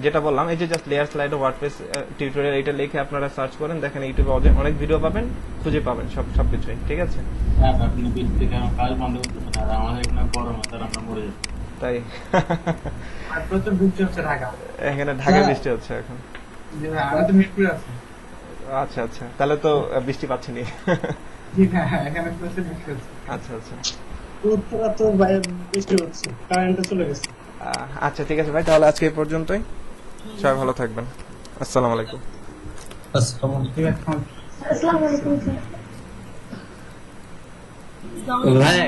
যেটা বললাম এই যে just layer slider WordPress tutorial এটা লিখে আপনারা সার্চ করেন, দেখেন ইউটিউবে অনেক ভিডিও পাবেন, খুঁজে পাবেন সবকিছুই। ঠিক আছে, হ্যাঁ আপনি বৃষ্টি থেকে আমার কাজ বন্ধ করতেছেন আর আমাদের এখানে গরম আছে আর আমরা মরে যাচ্ছি। তাই আর প্রচুর বৃষ্টি হচ্ছে ঢাকা। এখানে ঢাকা বৃষ্টি হচ্ছে এখন। জি ভাই, আমি তো মিরপুরে আছি। আচ্ছা আচ্ছা, তাহলে তো বৃষ্টি পাচ্ছেনি। জি হ্যাঁ, এখানে প্রচুর বৃষ্টি হচ্ছে। আচ্ছা আচ্ছা, উত্তরা তো বাইরে বৃষ্টি হচ্ছে, কারেন্টটা চলে গেছে। আচ্ছা ঠিক আছে ভাই, তাহলে আজকে এই পর্যন্তই। সবাই ভালো থাকবেন। আসসালামু আলাইকুম। আসসালামু আলাইকুম। আসসালামু আলাইকুম স্যার। ভাই